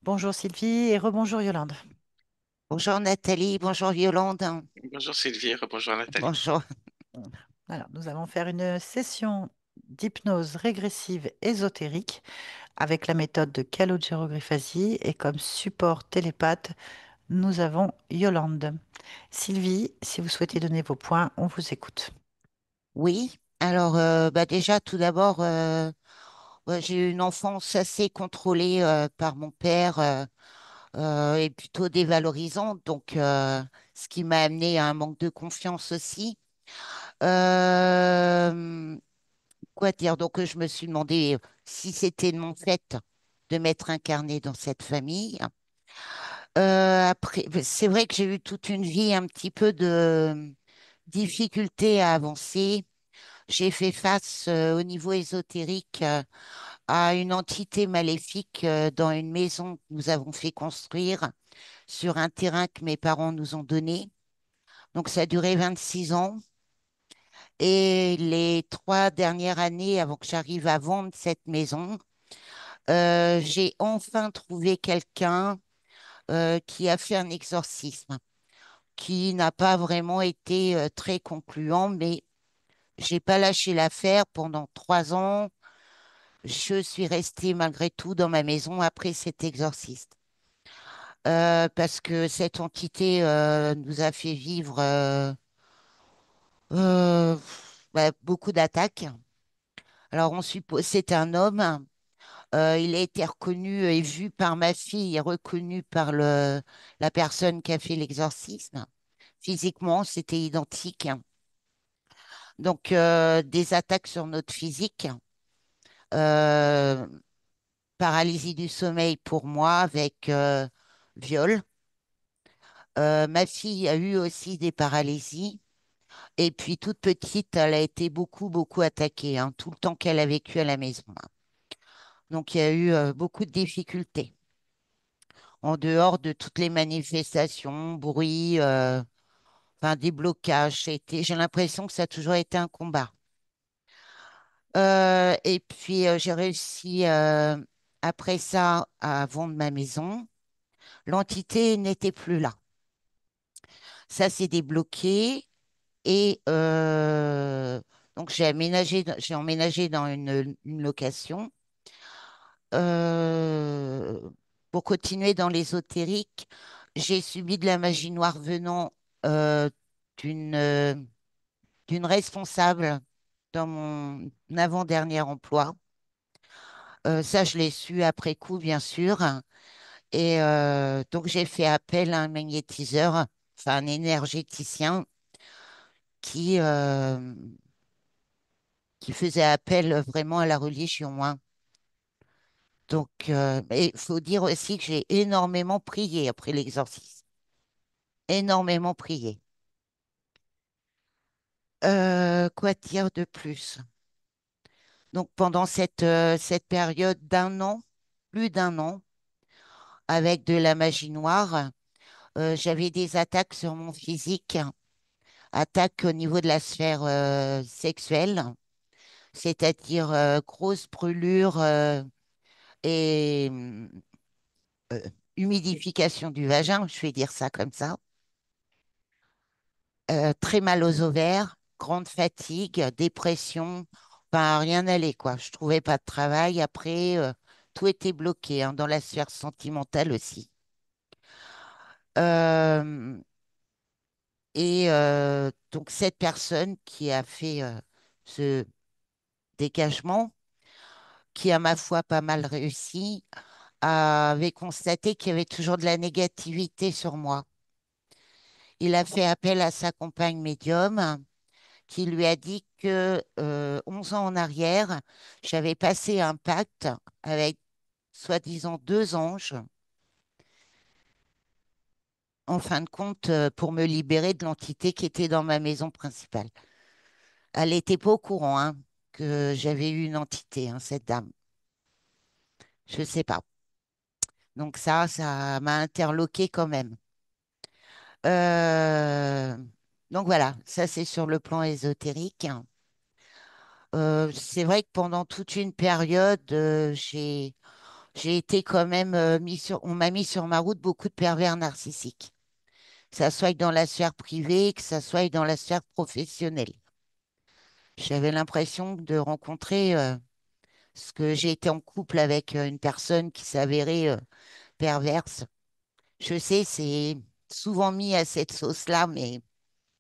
Bonjour Sylvie et rebonjour Yolande. Bonjour Nathalie, bonjour Yolande. Bonjour. Bonjour Sylvie, bonjour Nathalie. Bonjour. Alors, nous allons faire une session d'hypnose régressive ésotérique avec la méthode de Calogero-Grifasi et comme support télépathe, nous avons Yolande. Sylvie, si vous souhaitez donner vos points, on vous écoute. Oui, alors déjà tout d'abord, ouais, j'ai eu une enfance assez contrôlée par mon père et plutôt dévalorisante, donc ce qui m'a amené à un manque de confiance aussi. Euh, Quoi dire? Donc je me suis demandé si c'était de mon fait de m'être incarnée dans cette famille. Après, c'est vrai que j'ai eu toute une vie un petit peu de difficulté à avancer. J'ai fait face au niveau ésotérique à une entité maléfique dans une maison que nous avons fait construire sur un terrain que mes parents nous ont donné. Donc ça a duré 26 ans. Et les 3 dernières années avant que j'arrive à vendre cette maison, j'ai enfin trouvé quelqu'un qui a fait un exorcisme, qui n'a pas vraiment été très concluant, mais j'ai pas lâché l'affaire pendant 3 ans. Je suis restée malgré tout dans ma maison après cet exorciste. Parce que cette entité nous a fait vivre euh, beaucoup d'attaques. Alors on suppose c'est un homme. Il a été reconnu et vu par ma fille et reconnu par la personne qui a fait l'exorcisme. Physiquement, c'était identique. Donc des attaques sur notre physique. Euh, Paralysie du sommeil pour moi avec viol. Ma fille a eu aussi des paralysies. Et puis, toute petite, elle a été beaucoup, beaucoup attaquée, hein, tout le temps qu'elle a vécu à la maison. Donc, il y a eu beaucoup de difficultés. En dehors de toutes les manifestations, bruit, enfin, des blocages, j'ai l'impression que ça a toujours été un combat. Et puis, j'ai réussi, après ça, à vendre ma maison. L'entité n'était plus là. Ça s'est débloqué. Et donc, j'ai emménagé dans une location. Euh, pour continuer dans l'ésotérique, j'ai subi de la magie noire venant euh, d'une d'une responsable dans mon avant-dernier emploi. Ça, je l'ai su après coup, bien sûr. Et donc, j'ai fait appel à un magnétiseur, enfin un énergéticien qui, qui faisait appel vraiment à la religion, hein. Donc, il faut dire aussi que j'ai énormément prié après l'exorcisme. Énormément prié. Quoi dire de plus? Donc, pendant cette période d'un an, plus d'un an, avec de la magie noire, j'avais des attaques sur mon physique, attaques au niveau de la sphère sexuelle, c'est-à-dire grosses brûlures et euh, humidification du vagin, je vais dire ça comme ça. Très mal aux ovaires, grande fatigue, dépression, enfin rien n'allait quoi. Je trouvais pas de travail. Après, tout était bloqué, hein, dans la sphère sentimentale aussi. Euh, et donc cette personne qui a fait ce dégagement, qui a ma foi pas mal réussi, avait constaté qu'il y avait toujours de la négativité sur moi. Il a fait appel à sa compagne médium qui lui a dit que 11 ans en arrière, j'avais passé un pacte avec soi-disant 2 anges, en fin de compte, pour me libérer de l'entité qui était dans ma maison principale. Elle n'était pas au courant, hein, que j'avais eu une entité, hein, cette dame. Je ne sais pas. Donc ça m'a interloqué quand même. Euh, donc voilà, ça c'est sur le plan ésotérique. C'est vrai que pendant toute une période, j'ai j'ai été quand même on m'a mis sur ma route beaucoup de pervers narcissiques, que ça soit dans la sphère privée, que ça soit dans la sphère professionnelle. J'avais l'impression de rencontrer, ce que j'ai été en couple avec une personne qui s'avérait perverse. Je sais, c'est souvent mis à cette sauce-là, mais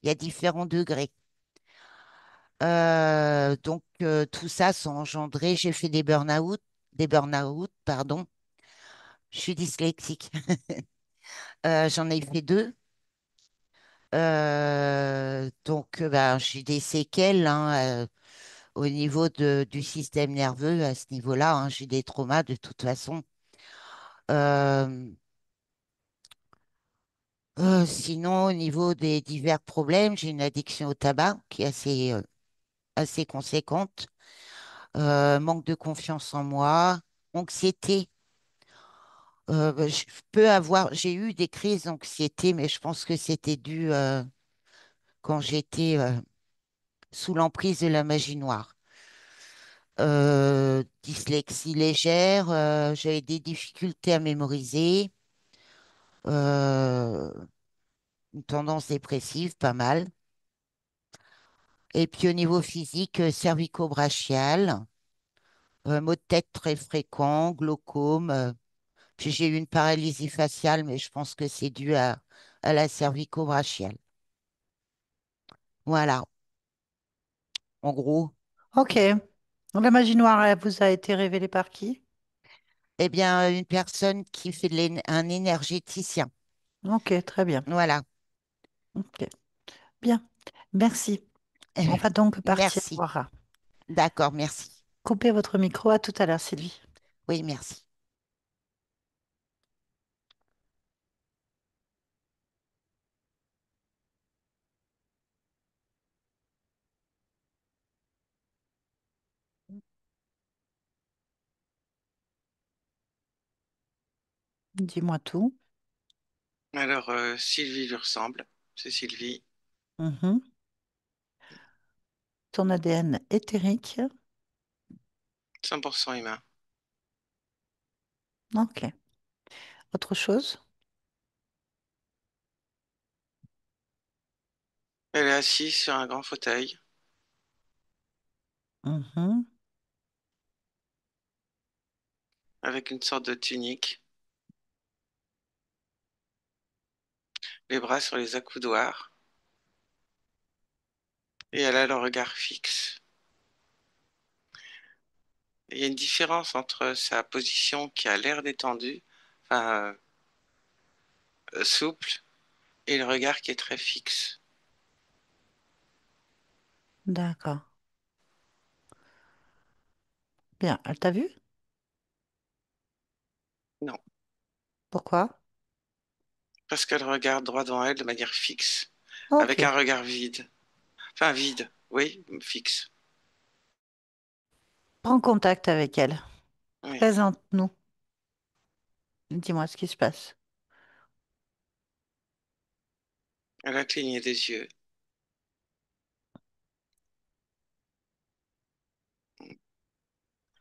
il y a différents degrés. Donc tout ça s'est engendré. J'ai fait des burn-out, pardon. Je suis dyslexique. J'en ai fait deux. Donc j'ai des séquelles hein, au niveau du système nerveux à ce niveau-là. Hein. J'ai des traumas de toute façon. Euh, Sinon, au niveau des divers problèmes, j'ai une addiction au tabac qui est assez conséquente. Manque de confiance en moi, anxiété. Je peux j'ai eu des crises d'anxiété, mais je pense que c'était dû quand j'étais sous l'emprise de la magie noire. Dyslexie légère, j'avais des difficultés à mémoriser, euh, une tendance dépressive, pas mal. Et puis au niveau physique, cervico-brachial, maux de tête très fréquents, glaucome. Puis j'ai eu une paralysie faciale, mais je pense que c'est dû à la cervico-brachiale. Voilà, en gros. Ok. La magie noire, elle vous a été révélée par qui? Eh bien, une personne qui fait un énergéticien. Ok, très bien. Voilà. Ok, bien. Merci. On va donc partir Merci. voir. D'accord, merci. Coupez votre micro. À tout à l'heure, Sylvie. Oui, merci. Dis-moi tout. Alors, Sylvie lui ressemble. C'est Sylvie, Mhm. Ton ADN éthérique. 100% humain. Ok. Autre chose? Elle est assise sur un grand fauteuil Mhm. avec une sorte de tunique, les bras sur les accoudoirs, et elle a le regard fixe. Et il y a une différence entre sa position qui a l'air détendue, enfin souple, et le regard qui est très fixe. D'accord. Bien. Elle t'a vu? Non, Pourquoi? parce qu'elle regarde droit devant elle de manière fixe, avec un Ok. regard vide. Enfin vide, oui, fixe. Prends contact avec elle. Oui, Présente-nous. Dis-moi ce qui se passe. elle a cligné des yeux.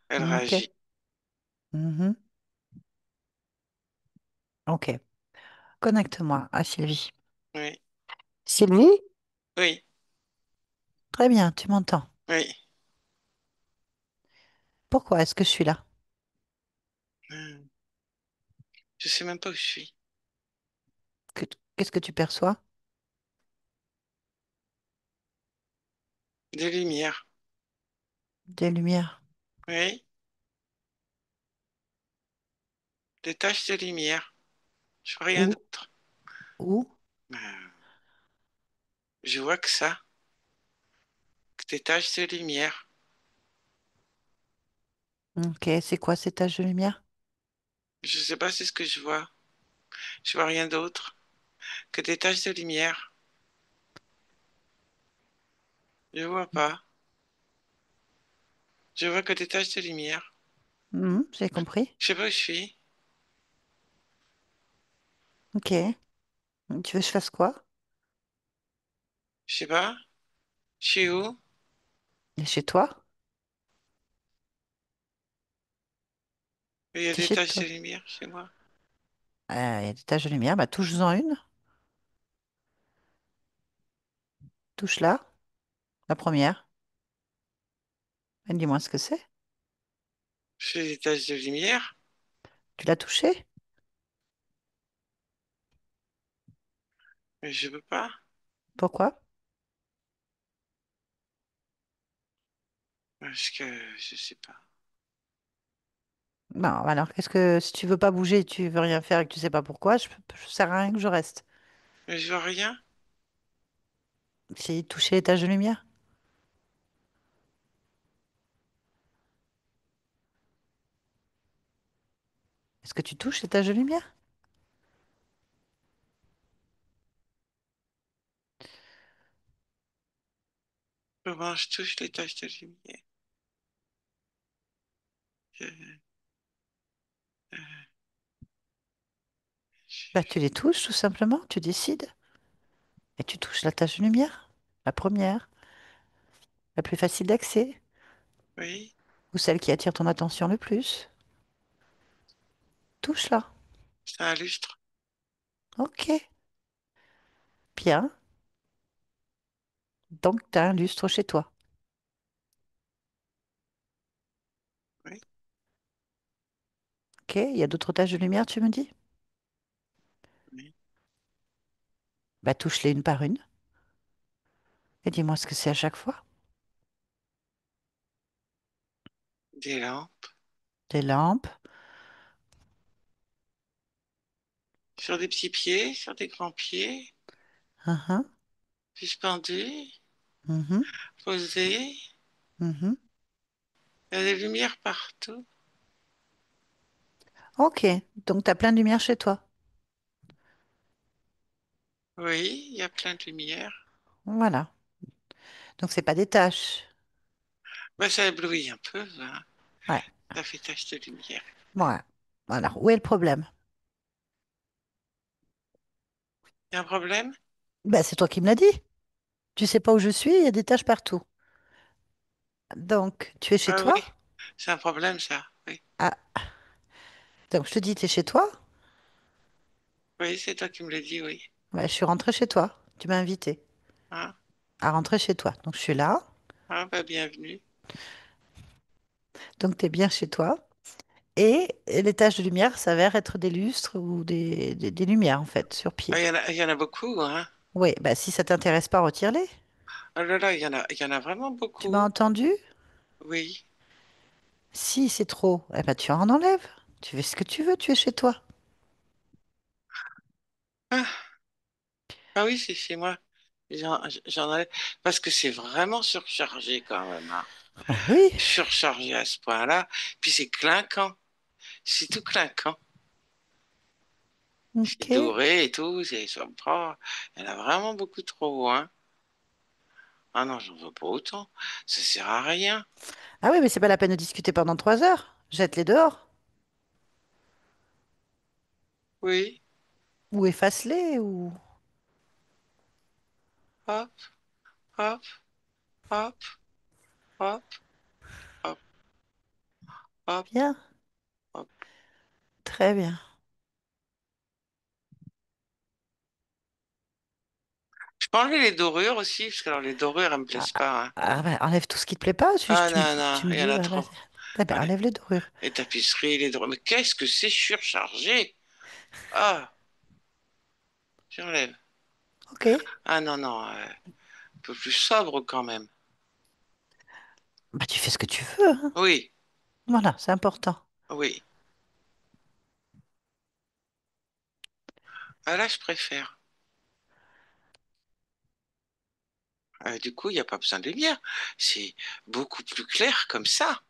Elle Ok. réagit. Mhm. Ok. Connecte-moi à Sylvie. Oui, Sylvie? oui, Très bien, tu m'entends. oui. Pourquoi est-ce que je suis là? Je sais même pas où je suis. Qu'est-ce que tu perçois? Des lumières. Des lumières. Oui, des taches de lumière. Je vois rien Où? d'autre. Où? Je vois que ça, que des taches de lumière. Ok, c'est quoi ces taches de lumière? Je sais pas c'est ce que je vois. Je vois rien d'autre que des taches de lumière. Je vois pas. Je vois que des taches de lumière. J'ai compris. Je sais pas où je suis. Ok. Tu veux que je fasse quoi? Je sais pas. Je suis où? Et chez toi? Il y a T'es des chez taches de toi. lumière chez moi. Il y a des taches de lumière. Bah, touche-en une. Touche-la. La première. Et dis-moi ce que c'est. J'ai des taches de lumière, Tu l'as touchée? mais je peux pas. Pourquoi? Parce que je sais pas. Non, alors, qu'est-ce que si tu veux pas bouger, tu veux rien faire et que tu sais pas pourquoi, je sers à rien que je reste. Mais je vois rien. J'ai touché les taches de lumière. Est-ce que tu touches les taches de lumière? Comment je touche les taches de lumière? Je- Bah, tu les touches tout simplement, tu décides. Et tu touches la tache de lumière. La première, la plus facile d'accès, Oui, ou celle qui attire ton attention le plus. Touche-la. c'est un lustre. Ok, bien. Donc, tu as un lustre chez toi. Oui, Ok, il y a d'autres taches de lumière, tu me dis? oui. Bah, touche-les une par une. Et dis-moi ce que c'est à chaque fois. Des lampes. Des lampes. Sur des petits pieds, sur des grands pieds, Uhum, suspendus, mhm, posés. mhm. Il y a des lumières partout. Ok, donc tu as plein de lumière chez toi. Oui, il y a plein de lumières. Voilà. Donc, c'est pas des taches. Bah, ça éblouit un peu, hein. Ouais, Ça fait tache de lumière. ouais. Alors, où est le problème? Il y a un problème? Bah, c'est toi qui me l'as dit. Tu sais pas où je suis, il y a des taches partout. Donc, tu es chez Ah toi? oui, c'est un problème, ça. Oui, Ah, donc je te dis, tu es chez toi? oui, c'est toi qui me l'as dit, oui. Ouais, je suis rentrée chez toi. Tu m'as invité Ah, à rentrer chez toi. Donc, je suis là. ah bah, bienvenue. Donc, tu es bien chez toi. Et les taches de lumière s'avèrent être des lustres ou des lumières, en fait, sur Ah, pied. il y en a beaucoup, hein. Oui, bah, si ça t'intéresse pas, retire-les. Oh là là, il y en a vraiment Tu m'as beaucoup. entendu? Oui. Si c'est trop, eh ben, tu en enlèves. Tu fais ce que tu veux, tu es chez toi. Ah, ah oui, c'est chez moi. J'en ai... Parce que c'est vraiment surchargé quand même, hein. Bah oui, Surchargé à ce point-là. Puis c'est clinquant. C'est tout clinquant. ok. C'est doré et tout. C'est oh, il y en a vraiment beaucoup trop, hein. Ah non, j'en veux pas autant. Ça sert à rien. Ah oui, mais c'est pas la peine de discuter pendant 3 heures. Jette-les dehors. Oui. Ou efface-les, ou... Hop, hop, hop, hop, hop, hop, Bien, hop. très bien. Je peux enlever les dorures aussi, parce que alors les dorures, elles me Ah, plaisent pas, hein. ben, enlève tout ce qui te plaît pas. Ah non, non, Tu me il y en dis, a voilà. trop. Eh ben, Allez, enlève les dorures. les tapisseries, les dorures. Mais qu'est-ce que c'est surchargé? Ah, j'enlève. Ok. Ah non, non, un peu plus sobre quand même. Bah, tu fais ce que tu veux, hein. Oui, Voilà, c'est important. oui. Ah là, je préfère. Du coup, il n'y a pas besoin de lumière. C'est beaucoup plus clair comme ça.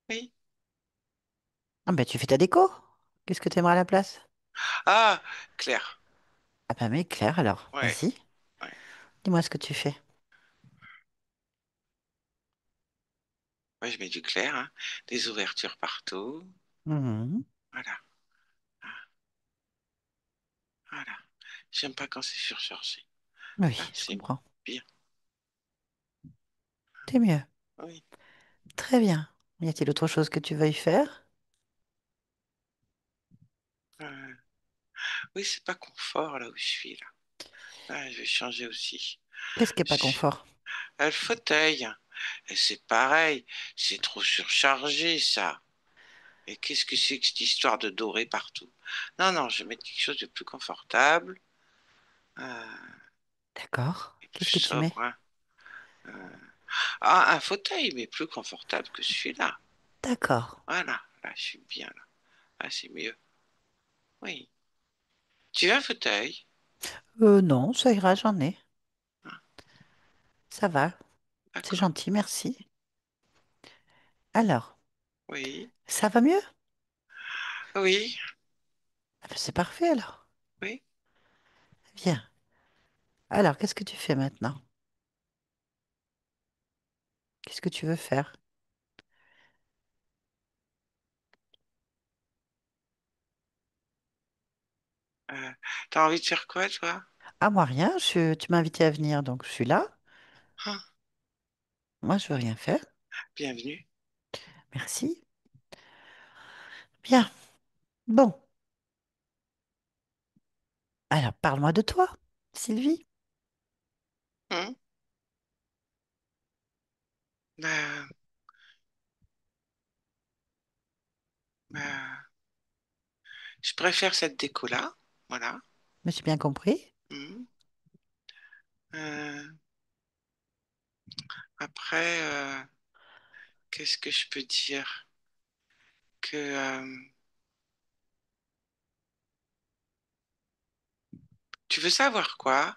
Oui. Ah ben, tu fais ta déco. Qu'est-ce que tu aimerais à la place? Ah, clair. Ah ben, mais Claire, alors, Ouais, vas-y. ouais. Dis-moi ce que tu fais. Ouais, je mets du clair, hein. Des ouvertures partout. Mhm. Voilà. Ah, voilà. J'aime pas quand c'est surchargé. Là, Oui, je c'est comprends. bien. T'es mieux. Oui. Très bien. Y a-t-il autre chose que tu veuilles faire? Euh, oui, c'est pas confort là où je suis là. Ah, je vais changer aussi. Qu'est-ce qui n'est pas Je- confort? Le fauteuil. Et c'est pareil, c'est trop surchargé ça. Et qu'est-ce que c'est que cette histoire de doré partout? Non, non, je vais mettre quelque chose de plus confortable, D'accord. et plus Qu'est-ce que tu mets? sobre, hein. Euh, Ah, un fauteuil, mais plus confortable que celui-là. D'accord. Voilà, là, je suis bien là. Ah, c'est mieux. Oui. Tu veux un fauteuil? Non, ça ira, j'en ai. Ah, Ça va. C'est d'accord. gentil, merci. Alors, Oui, ça va mieux? oui, Ah ben, c'est parfait alors. oui. Bien. Alors, qu'est-ce que tu fais maintenant? Qu'est-ce que tu veux faire? Euh, T'as envie de faire quoi, toi? Ah, moi, rien. Tu m'as invité à venir, donc je suis là. Ah, Moi, je veux rien faire. bienvenue. Merci. Bien. Bon. Alors, parle-moi de toi, Sylvie. Hum, bah, bah, je préfère cette déco-là. Voilà. Me suis bien compris. Hum. Euh, Après, qu'est-ce que je peux dire? Que tu veux savoir quoi?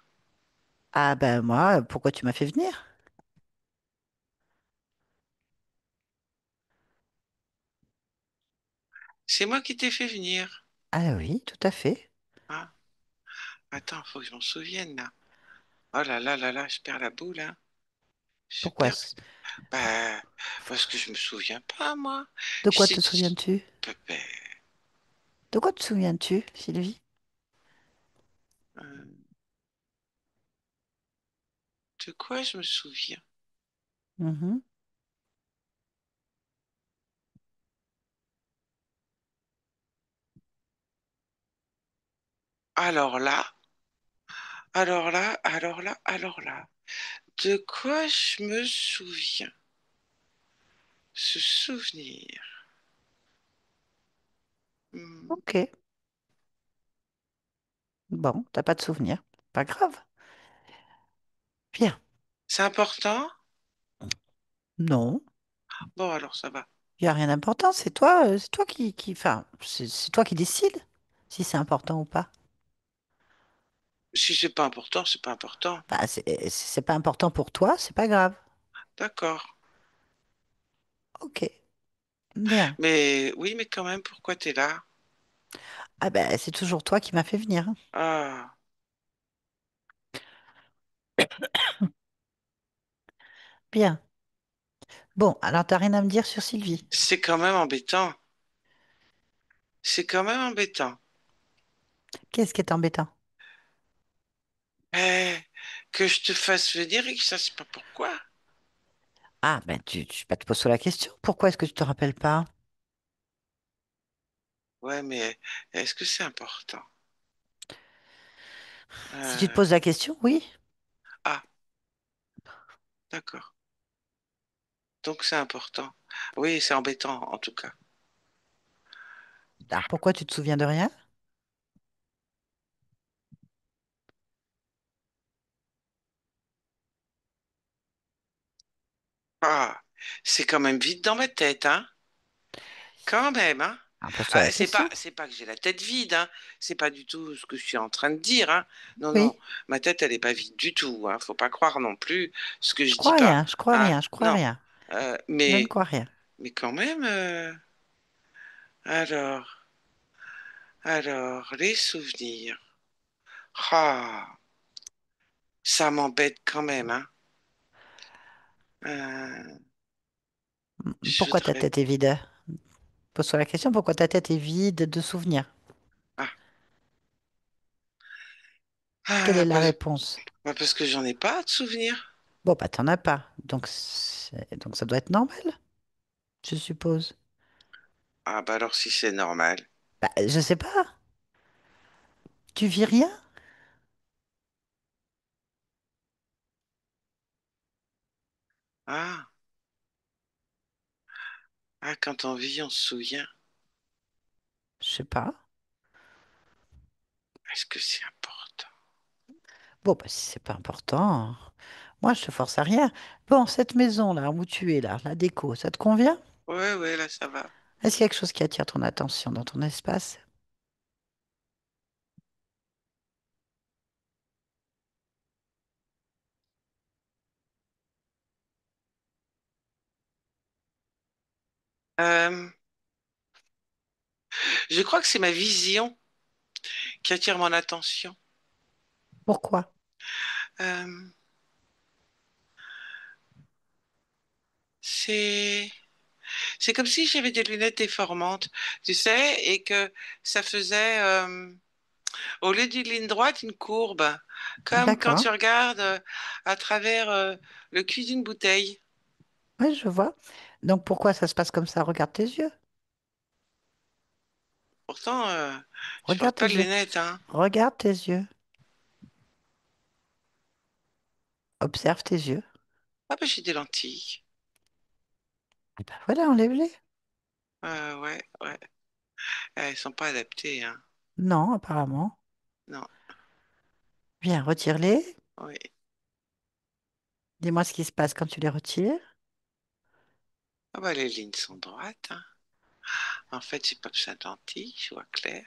Ah ben moi, pourquoi tu m'as fait venir? C'est moi qui t'ai fait venir. Ah oui, tout à fait. Ah, attends, faut que je m'en souvienne là. Oh là là là là, je perds la boule, hein. Je Pourquoi? perds. Bah, parce que je me souviens pas, moi. De Je quoi sais. te souviens-tu? Ben, De quoi te souviens-tu, Sylvie? euh, de quoi je me souviens? Mhm. Alors là, alors là. De quoi je me souviens? Se souvenir. Hmm. Ok. Bon, t'as pas de souvenir. Pas grave. Bien. C'est important? Non, Bon, alors ça va. il n'y a rien d'important. C'est toi enfin, c'est toi qui décides si c'est important ou pas. Si c'est pas important, c'est pas important. Bah, c'est pas important pour toi, c'est pas grave. D'accord. Ok. Bien. Mais oui, mais quand même, pourquoi t'es là? Ah ben, c'est toujours toi qui m'as fait venir, hein. Ah, Bien. Bon, alors t'as rien à me dire sur Sylvie. c'est quand même embêtant. C'est quand même embêtant. Qu'est-ce qui est embêtant? Eh, que je te fasse venir et que je sache pas pourquoi. Ah ben, bah, te poses la question. Pourquoi est-ce que tu te rappelles pas? Ouais, mais est-ce que c'est important? Si tu te Euh, poses la question, oui. Ah, d'accord. Donc c'est important. Oui, c'est embêtant en tout cas. Alors pourquoi tu te souviens de rien? Ah, c'est quand même vide dans ma tête, hein? Quand même, hein? Alors pose-toi Ah, la question. c'est pas que j'ai la tête vide, hein? C'est pas du tout ce que je suis en train de dire, hein? Non, non, Oui, ma tête, elle est pas vide du tout, hein? Faut pas croire non plus ce que je je dis crois pas, rien, je crois hein? rien, je crois Non, rien. Euh, Je ne mais, crois rien. mais quand même, alors, les souvenirs. Ah, ça m'embête quand même, hein? Euh, je Pourquoi ta voudrais. tête est vide? Pose-toi la question, pourquoi ta tête est vide de souvenirs? Ah, Quelle est la bah, réponse? parce que j'en ai pas de souvenirs. Bon, bah t'en as pas. Donc ça doit être normal. je suppose. Ah bah alors si c'est normal. Bah, je sais pas. Tu vis rien? Ah, ah, quand on vit, on se souvient. Je sais pas. Est-ce que c'est important? Bon, bah, si c'est pas important, moi, je te force à rien. Bon, cette maison-là, où tu es là, la déco, ça te convient? Ouais, ouais, là ça va. Est-ce qu'il y a quelque chose qui attire ton attention dans ton espace? Euh, je crois que c'est ma vision qui attire mon attention. Pourquoi? Euh, c'est c'est comme si j'avais des lunettes déformantes, tu sais, et que ça faisait au lieu d'une ligne droite une courbe, comme quand D'accord. tu regardes à travers le cul d'une bouteille. Oui, je vois. Donc, pourquoi ça se passe comme ça? Regarde tes yeux. Pourtant, je Regarde porte tes pas de yeux. lunettes, hein. Regarde tes yeux. Observe tes yeux. Ah bah j'ai des lentilles. Et ben voilà, enlève-les. Ouais, ouais. Elles sont pas adaptées, hein. Non, apparemment. Non, Viens, retire-les. oui. Dis-moi ce qui se passe quand tu les retires. Ah bah les lignes sont droites, hein. En fait, j'ai pas besoin de lentilles, je vois clair.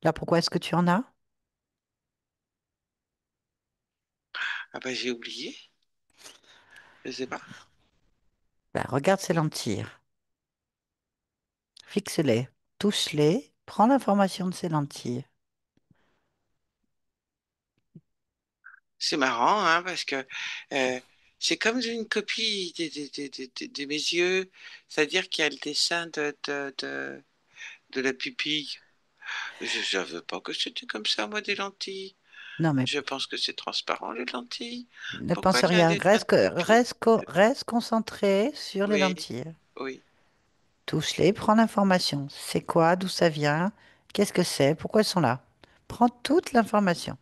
Là, pourquoi est-ce que tu en as? Ah bah j'ai oublié, je sais pas. Ben, regarde ces lentilles. Fixe-les. Touche-les. Prends l'information de ces lentilles. C'est marrant, hein, parce que euh, c'est comme une copie de mes yeux, c'est-à-dire qu'il y a le dessin de la pupille. Je ne savais pas que c'était comme ça, moi, des lentilles. Non, mais Je pense que c'est transparent, les lentilles. ne Pourquoi pense il y a un rien. dessin de pupille? Reste concentré sur les Oui, lentilles. oui. Touche-les. Prends l'information. C'est quoi? D'où ça vient? Qu'est-ce que c'est? Pourquoi elles sont là? Prends toute l'information.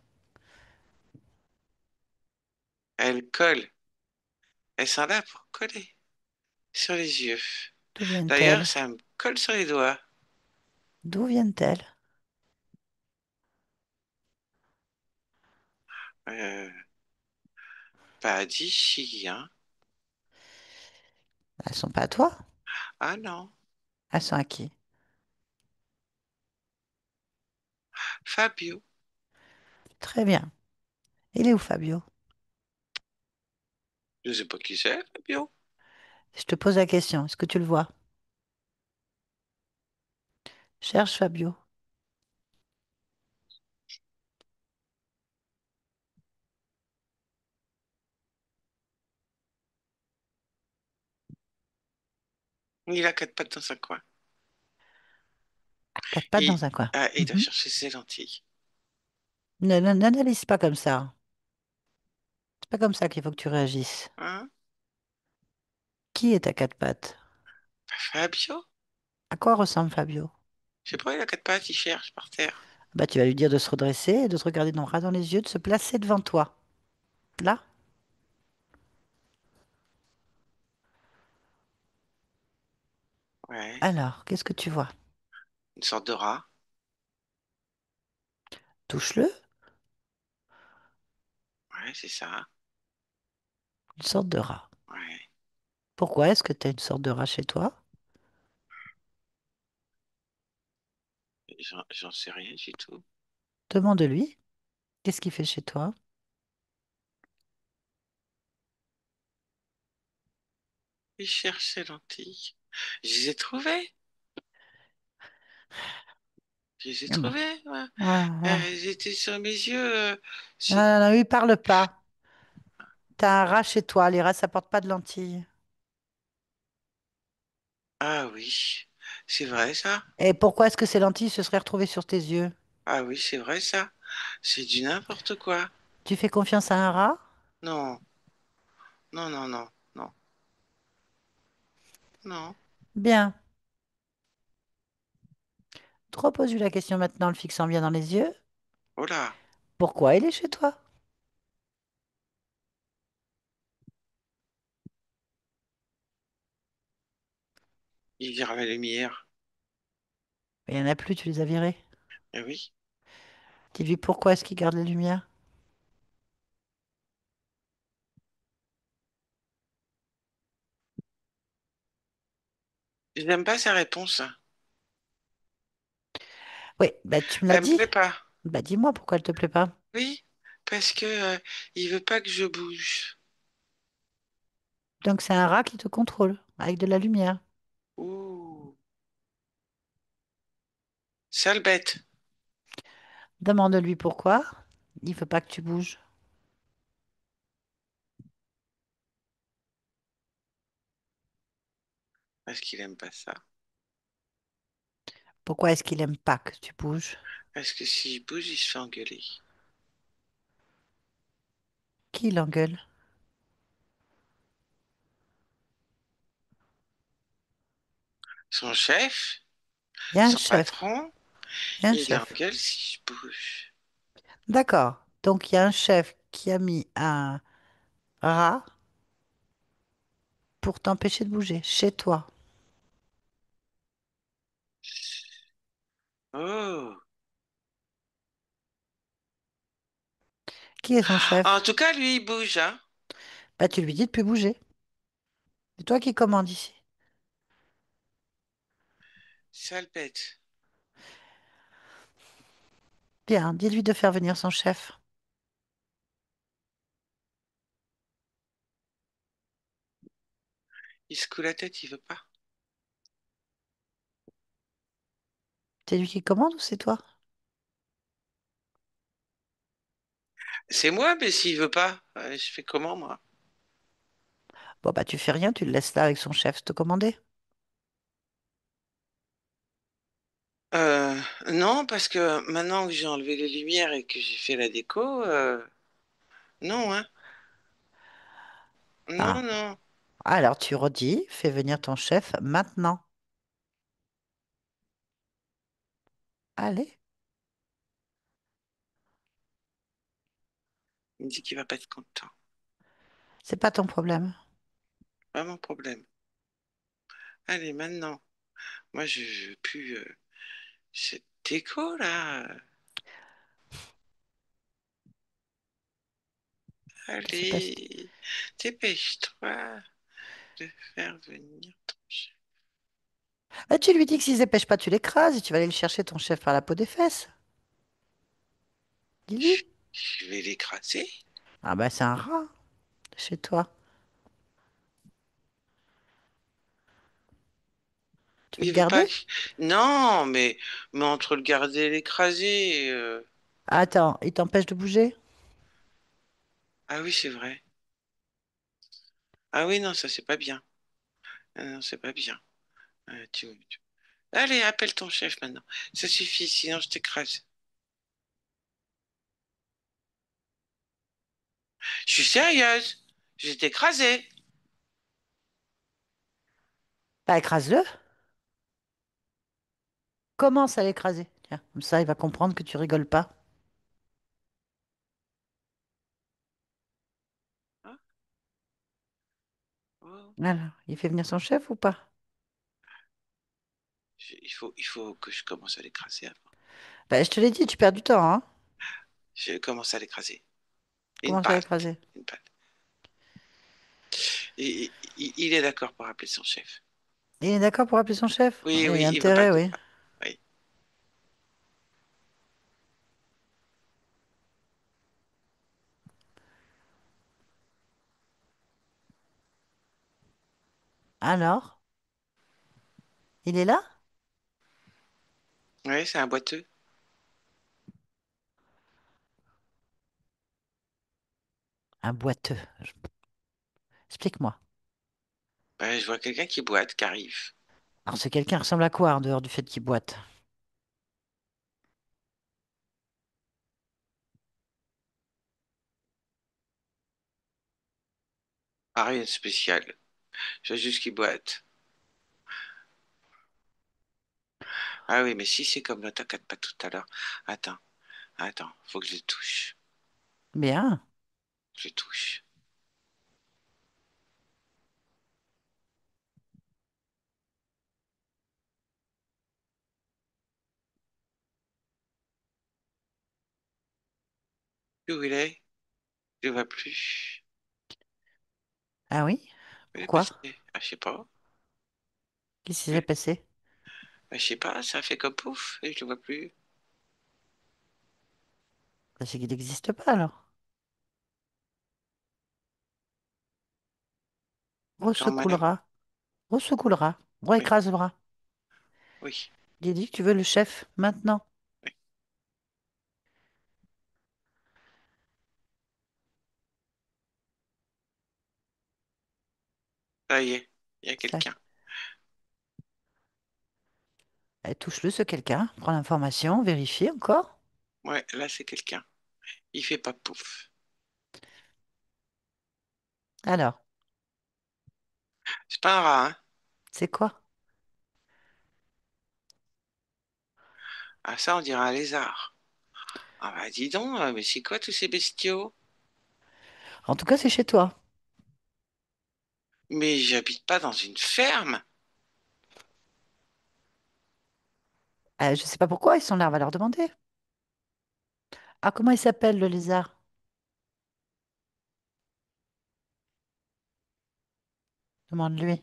Elles collent. Elles sont là pour coller sur les yeux. D'où D'ailleurs, viennent-elles? ça me colle sur les doigts. D'où viennent-elles? Euh, Pas d'ici, hein. Elles sont pas à toi. Ah non, Elles sont à qui? Fabio. Très bien. Il est où, Fabio? Je sais pas qui c'est, Fabio. Je te pose la question. Est-ce que tu le vois? Cherche Fabio. Il a quatre pattes dans un coin. À quatre pattes Il, dans un coin. il doit Mhm. chercher ses lentilles. N'analyse pas comme ça. C'est pas comme ça qu'il faut que tu réagisses. Hein? Qui est à quatre pattes? Fabio? À quoi ressemble Fabio? Je sais pas, il a quatre pattes, il cherche par terre. Bah, tu vas lui dire de se redresser et de te regarder droit dans les yeux, de se placer devant toi. Là. Ouais, Alors, qu'est-ce que tu vois? une sorte de rat. Touche-le. Ouais, c'est ça. Une sorte de rat. Ouais. Pourquoi est-ce que tu as une sorte de rat chez toi? J'en sais rien du tout. Demande-lui. Qu'est-ce qu'il fait chez toi? Il cherche ses lentilles. Je les ai trouvées. Je les ai Eh ben, trouvées, ouais. voilà. Elles étaient sur mes yeux. Non, non, non, lui parle pas. T'as un rat chez toi. Les rats, ça porte pas de lentilles. Ah oui, c'est vrai ça. Et pourquoi est-ce que ces lentilles se seraient retrouvées sur tes yeux? Ah oui, c'est vrai ça. C'est du n'importe quoi. Tu fais confiance à un rat? Non, non, non, non, non. non. Bien. Repose-lui la question maintenant, le fixant bien dans les yeux. Oh là, Pourquoi il est chez toi? il vire la lumière. Il n'y en a plus, tu les as virés. Eh oui. Dis-lui pourquoi est-ce qu'il garde les lumières? Je n'aime pas sa réponse. Oui, bah tu me l'as Elle me dit. plaît pas. Bah dis-moi pourquoi elle te plaît pas. Oui, parce que il veut pas que je bouge. Donc c'est un rat qui te contrôle avec de la lumière. Ouh, sale bête. Demande-lui pourquoi. Il veut pas que tu bouges. Parce qu'il aime pas ça. Pourquoi est-ce qu'il aime pas que tu bouges? Parce que s'il bouge, il se fait engueuler. Qui l'engueule? Son chef, Il y a un son chef. patron, Il y a un il chef. engueule si je bouge. D'accord. Donc il y a un chef qui a mis un rat pour t'empêcher de bouger chez toi. Oh. Qui est son En chef? tout cas, lui, il bouge, hein. Bah tu lui dis de plus bouger. C'est toi qui commandes ici. Sale bête. Bien, dis-lui de faire venir son chef. Il secoue la tête, il veut pas. C'est lui qui commande ou c'est toi? C'est moi, mais s'il veut pas, je fais comment, moi? Bon bah tu fais rien, tu le laisses là avec son chef te commander. Euh, non, parce que maintenant que j'ai enlevé les lumières et que j'ai fait la déco, non, hein. Non, Ah, non. alors tu redis, fais venir ton chef maintenant. Allez, Il me dit qu'il va pas être content. c'est pas ton problème. Pas mon problème. Allez, maintenant. Moi, je veux plus cette déco, là. C'est pas... Allez, dépêche-toi de faire venir ton chef. Tu lui dis que s'il se dépêche pas, tu l'écrases et tu vas aller le chercher ton chef par la peau des fesses. Dis-lui. Je vais l'écraser. Ah bah c'est un rat chez toi. Tu veux le Il veut pas garder? que... Non, mais entre le garder et l'écraser... Attends, il t'empêche de bouger? Ah oui, c'est vrai. Ah oui, non, ça, c'est pas bien. Ah non, c'est pas bien. Allez, appelle ton chef maintenant. Ça suffit, sinon je t'écrase. Je suis sérieuse. Je vais t'écraser. Bah écrase-le. Commence à l'écraser. Tiens, comme ça il va comprendre que tu rigoles pas. Ah, oh. Alors, il fait venir son chef ou pas? Il faut que je commence à l'écraser avant. Bah je te l'ai dit, tu perds du temps, hein? Je commence à l'écraser. Une Commence à patte. l'écraser. Une patte. Et, il est d'accord pour appeler son chef. Il est d'accord pour appeler son chef? Oui, Il y oui, a il veut pas intérêt, que... oui. Oui. Alors, il est là? Oui, c'est un boiteux. Un boiteux. Explique-moi. Ouais, je vois quelqu'un qui boite, qui arrive. Alors, c'est quelqu'un qui ressemble à quoi en dehors du fait qu'il boite? Ah, rien de spécial. Je vois juste qu'il boite. Ah oui, mais si c'est comme l'attaque quatre pattes tout à l'heure. Attends, attends, faut que je le touche. Bien. Je le touche. Où il est? Je le vois plus. Ah oui? Où il est Pourquoi? passé? Ah, je sais pas. Qu'est-ce qui s'est Ouais. passé? Bah, je sais pas, ça a fait comme pouf et je le vois plus. Bah, c'est qu'il n'existe pas alors. Attends, Ressecoue le madame. rat. Ressecoue le rat. Oui, Écrase le bras. oui, Dis que tu veux le chef maintenant. oui. Ça y est, il y a Ça. quelqu'un. Touche-le, ce quelqu'un. Prends l'information, vérifie encore. Ouais, là c'est quelqu'un. Il fait pas pouf. Alors, C'est pas un rat, hein? c'est quoi? Ah, ça, on dirait un lézard. Ah bah dis donc, mais c'est quoi tous ces bestiaux? En tout cas, c'est chez toi. Mais j'habite pas dans une ferme. Je sais pas pourquoi, ils sont là, on va leur demander. Ah, comment il s'appelle le lézard? Demande-lui.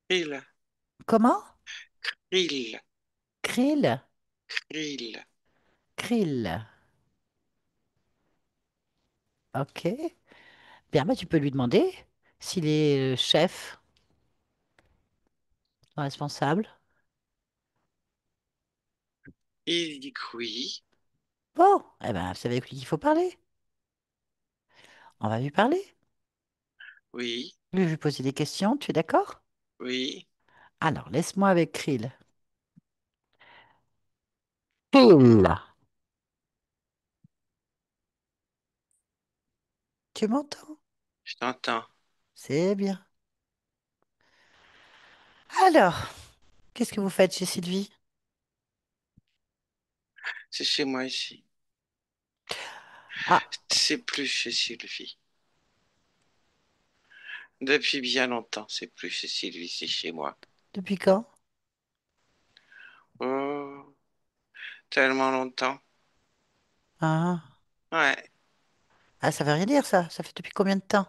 Krill, Comment? krill, Krill? krill. Krill. Ok. Bien, bah, tu peux lui demander s'il est chef, responsable. Il dit que oui, Bon, eh ben, c'est avec lui qu'il faut parler. On va lui parler. oui, Lui poser des questions, tu es d'accord? oui. Alors, laisse-moi avec Krill. Krill. Tu m'entends? Je t'entends. C'est bien. Alors, qu'est-ce que vous faites chez Sylvie? C'est chez moi ici. Ah, C'est plus chez Sylvie. Depuis bien longtemps, c'est plus chez Sylvie, c'est chez moi. depuis quand? Oh, tellement longtemps. Ah, Ouais. ah, ça veut rien dire ça. Ça fait depuis combien de temps?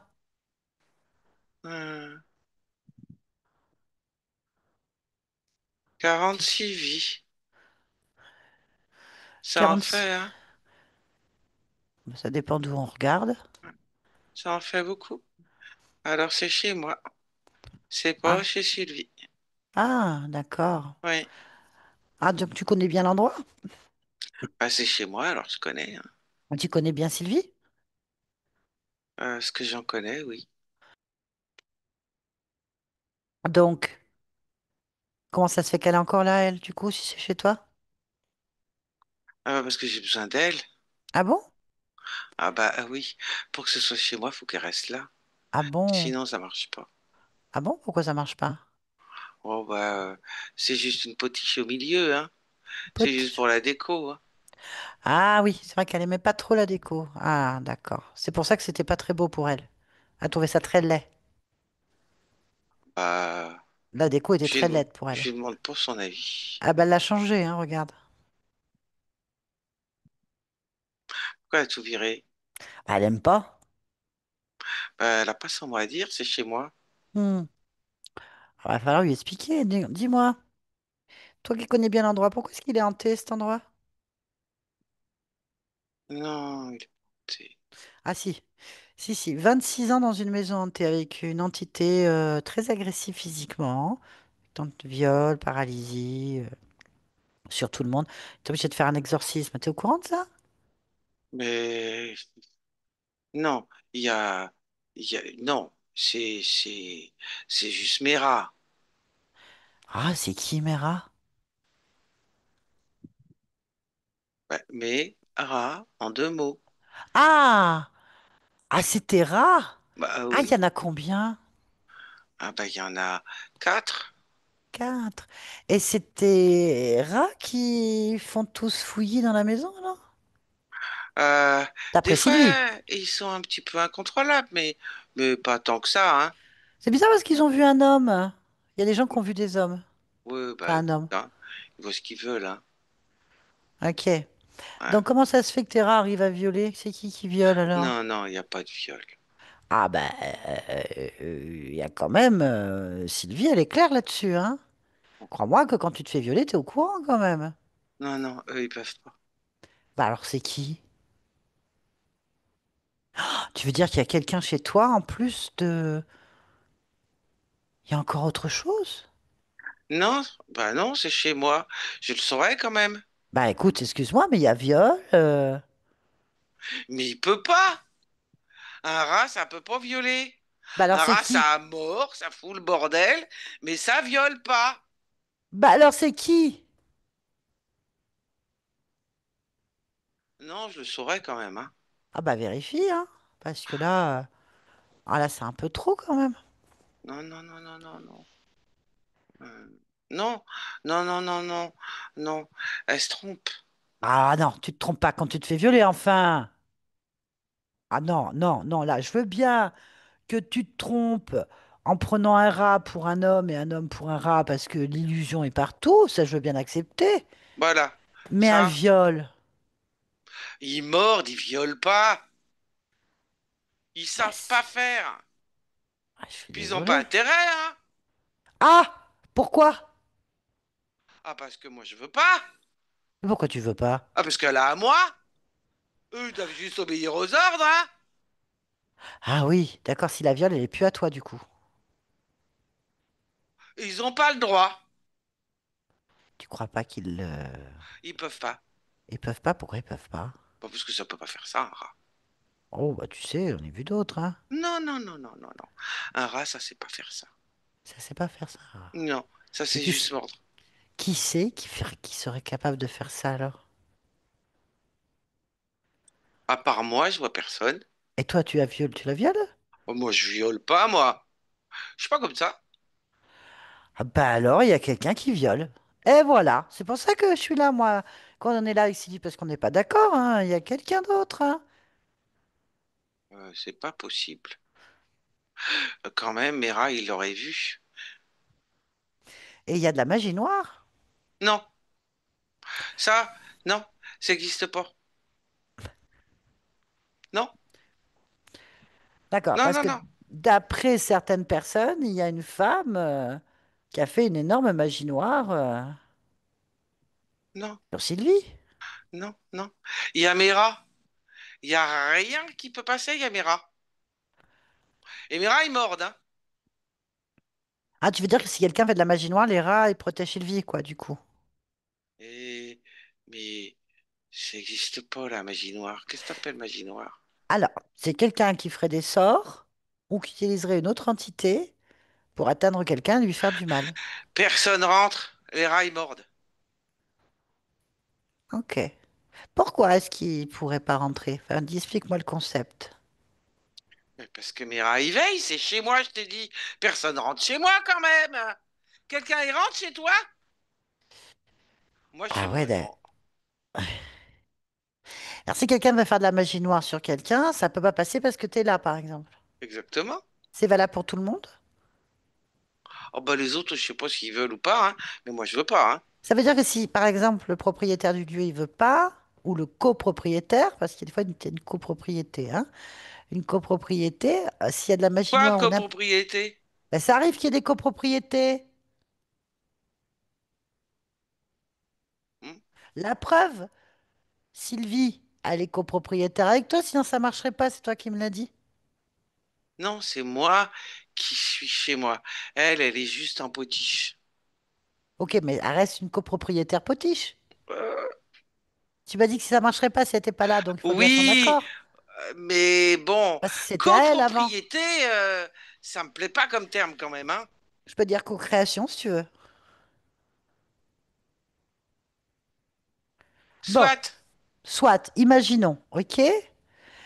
Hum, Tu- 46 vies. Ça en 46. fait, hein? Ça dépend d'où on regarde. Ça en fait beaucoup. Alors c'est chez moi. C'est pas Ah, chez Sylvie. ah, d'accord. Oui. Ah, donc tu connais bien l'endroit? Bah, c'est chez moi, alors je connais, hein. Tu connais bien Sylvie? Ce que j'en connais, oui. Donc, comment ça se fait qu'elle est encore là, elle, du coup, si c'est chez toi? Ah, parce que j'ai besoin d'elle. Ah bon? Ah bah oui. Pour que ce soit chez moi, il faut qu'elle reste là. Ah bon? Sinon, ça marche pas. Ah bon? Pourquoi ça marche pas? Oh bah, c'est juste une potiche au milieu, hein. C'est juste Potiche. pour la déco, hein. Ah oui, c'est vrai qu'elle aimait pas trop la déco. Ah, d'accord. C'est pour ça que c'était pas très beau pour elle. Elle trouvait ça très laid. Bah, La déco était très laide pour je elle. lui demande pour son avis. Ah ben, elle l'a changé, hein, regarde. Pourquoi elle a tout viré? Bah, elle aime pas. Bah, elle a pas son mot à dire, c'est chez moi. Hmm. Ah, va falloir lui expliquer. Dis-moi, toi qui connais bien l'endroit, pourquoi est-ce qu'il est hanté, cet endroit? Non, il est monté. Ah si, si. 26 ans dans une maison hantée avec une entité très agressive physiquement. Tente de viol, paralysie, sur tout le monde. T'es obligé de faire un exorcisme. T'es au courant de ça? Mais non, non, c'est juste mes rats. Ah, c'est qui, Mera? Ouais, mes rats en deux mots. Ah! Ah, c'était rare! Bah Ah, il y oui. en a combien? Ah bah il y en a quatre. Quatre. Et c'est tes rats qui font tous fouillis dans la maison, alors? Euh, des D'après fois, Sylvie. ils sont un petit peu incontrôlables, mais pas tant que ça, hein. C'est bizarre parce qu'ils ont vu un homme. Il y a des gens qui ont vu des hommes. Oui, bah Enfin, un écoute, homme. hein, ils voient ce qu'ils veulent, hein. Ok. Ouais. Donc, comment ça se fait que tes rats arrivent à violer? C'est qui viole alors? Non, non, il n'y a pas de viol. Ah ben, il y a quand même... Sylvie, elle est claire là-dessus, hein? Crois-moi que quand tu te fais violer, t'es au courant quand même. Non, non, eux, ils peuvent pas. Bah alors c'est qui? Tu veux dire qu'il y a quelqu'un chez toi en plus de... Il y a encore autre chose? Non, bah non, c'est chez moi. Je le saurais quand même. Bah écoute, excuse-moi, mais il y a viol. Mais il peut pas. Un rat, ça peut pas violer. Bah alors Un c'est rat, qui? ça a mort, ça fout le bordel, mais ça viole pas. Bah alors c'est qui? Non, je le saurais quand même, hein. Ah bah vérifie, hein. Parce que là... Ah là c'est un peu trop quand même. Non, non, non, non, non, non. Euh, non, non, non, non, non, non. Elle se trompe. Ah non, tu te trompes pas quand tu te fais violer, enfin. Ah non, non, non, là je veux bien que tu te trompes en prenant un rat pour un homme et un homme pour un rat parce que l'illusion est partout, ça je veux bien accepter. Voilà. Mais un Ça, viol... ils mordent, ils violent pas. Ils Bah, savent pas faire. ah, je suis Puis ils ont pas désolée. intérêt, hein. Ah! Pourquoi? Ah, parce que moi, je veux pas. Pourquoi tu veux pas? Ah, parce qu'elle a à moi. Eux, ils doivent juste obéir aux ordres, hein. Ah oui, d'accord, si la viole, elle est plus à toi du coup. Ils ont pas le droit. Tu crois pas qu'ils Ils peuvent pas. ils peuvent pas? Pourquoi ils peuvent pas? Pas parce que ça peut pas faire ça, un rat. Oh, bah tu sais, on a vu d'autres, hein. Non, non, non, non, non, non. Un rat, ça sait pas faire ça. Ça sait pas faire ça. Non, ça Et c'est juste mordre. qui c'est qui serait capable de faire ça alors? À part moi, je vois personne. Et toi, tu la violes? Oh, moi, je viole pas, moi. Je suis pas comme ça. Ah bah alors, il y a quelqu'un qui viole. Et voilà, c'est pour ça que je suis là, moi, quand on est là avec Sylvie, parce qu'on n'est pas d'accord, hein. Il y a quelqu'un d'autre, hein. C'est pas possible. Quand même, mes rats, ils l'auraient vu. Et il y a de la magie noire. Non, ça, non, ça n'existe pas. Non, D'accord, non, parce non, que non, d'après certaines personnes, il y a une femme qui a fait une énorme magie noire non, sur Sylvie. non, non. Il y a mes rats. Il y a rien qui peut passer, il y a mes rats. Et mes rats, ils mordent, hein. Ah, tu veux dire que si quelqu'un fait de la magie noire, les rats, ils protègent Sylvie, quoi, du coup. Et... Mais ça n'existe pas, la magie noire. Qu'est-ce que t'appelles magie noire? Alors, c'est quelqu'un qui ferait des sorts ou qui utiliserait une autre entité pour atteindre quelqu'un et lui faire du mal. Personne rentre, les rats, ils mordent. Ok. Pourquoi est-ce qu'il pourrait pas rentrer? Enfin, explique-moi le concept. Mais parce que mes rats, ils veillent, c'est chez moi, je t'ai dit. Personne rentre chez moi quand même. Quelqu'un, il rentre chez toi? Moi, chez Ah moi, ouais, non. alors si quelqu'un veut faire de la magie noire sur quelqu'un, ça peut pas passer parce que tu es là, par exemple. Exactement. C'est valable pour tout le monde? Oh bah les autres, je sais pas s'ils veulent ou pas, hein, mais moi, je veux pas, hein. Ça veut dire que si, par exemple, le propriétaire du lieu, il veut pas, ou le copropriétaire, parce qu'il y a des fois une copropriété, hein, une copropriété, s'il y a de la magie Quoi, noire, copropriété? ben, ça arrive qu'il y ait des copropriétés. Hmm. La preuve, Sylvie, elle est copropriétaire avec toi, sinon ça marcherait pas, c'est toi qui me l'as dit. Non, c'est moi qui suis chez moi. Elle est juste en potiche. Ok, mais elle reste une copropriétaire potiche. Euh, Tu m'as dit que si ça marcherait pas, si elle n'était pas là, donc il faut bien son oui, accord. mais bon, Parce que c'était à elle avant. copropriété, ça me plaît pas comme terme quand même, hein. Je peux dire co-création si tu veux. Bon, Soit. soit, imaginons, ok?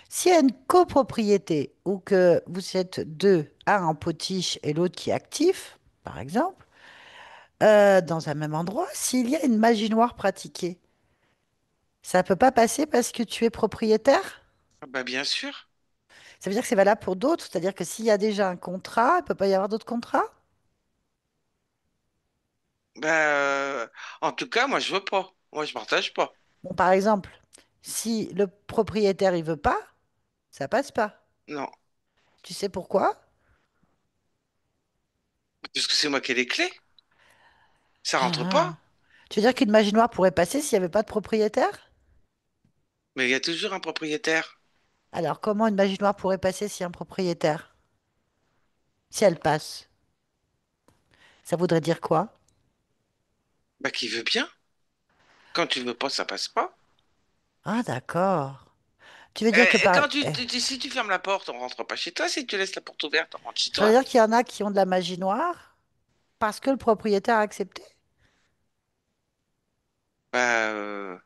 S'il y a une copropriété ou que vous êtes deux, un en potiche et l'autre qui est actif, par exemple, Dans un même endroit, s'il y a une magie noire pratiquée, ça peut pas passer parce que tu es propriétaire? Ah bah bien sûr. Ça veut dire que c'est valable pour d'autres, c'est-à-dire que s'il y a déjà un contrat, il peut pas y avoir d'autres contrats? Bah, en tout cas, moi, je veux pas. Moi, je partage pas. Bon, par exemple, si le propriétaire il veut pas, ça passe pas. Non. Tu sais pourquoi? Parce que c'est moi qui ai les clés. Ça rentre Ah. pas. Tu veux dire qu'une magie noire pourrait passer s'il n'y avait pas de propriétaire? Mais il y a toujours un propriétaire. Alors, comment une magie noire pourrait passer s'il y a un propriétaire? Si elle passe, ça voudrait dire quoi? Bah, qui veut bien. Quand tu veux pas, ça passe pas. Ah, d'accord. Tu veux dire que Et par... quand si tu fermes la porte, on rentre pas chez toi. Si tu laisses la porte ouverte, on rentre chez Ça veut toi. dire qu'il y en a qui ont de la magie noire parce que le propriétaire a accepté? Bah,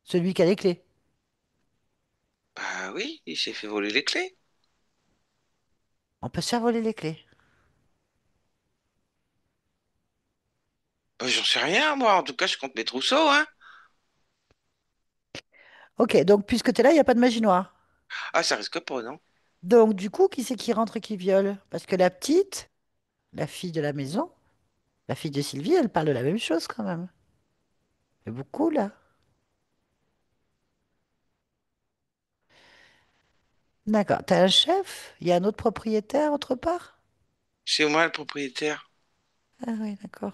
Celui qui a les clés. bah oui, il s'est fait voler les clés. On peut se faire voler les clés. Bah, j'en sais rien, moi. En tout cas, je compte mes trousseaux, hein. Ok, donc puisque tu es là, il n'y a pas de magie noire. Ah, ça risque pas, non? Donc, du coup, qui c'est qui rentre et qui viole? Parce que la petite, la fille de la maison, la fille de Sylvie, elle parle de la même chose quand même. Il y a beaucoup là. D'accord. T'as un chef? Il y a un autre propriétaire autre part? C'est moi le propriétaire. Ah oui, d'accord.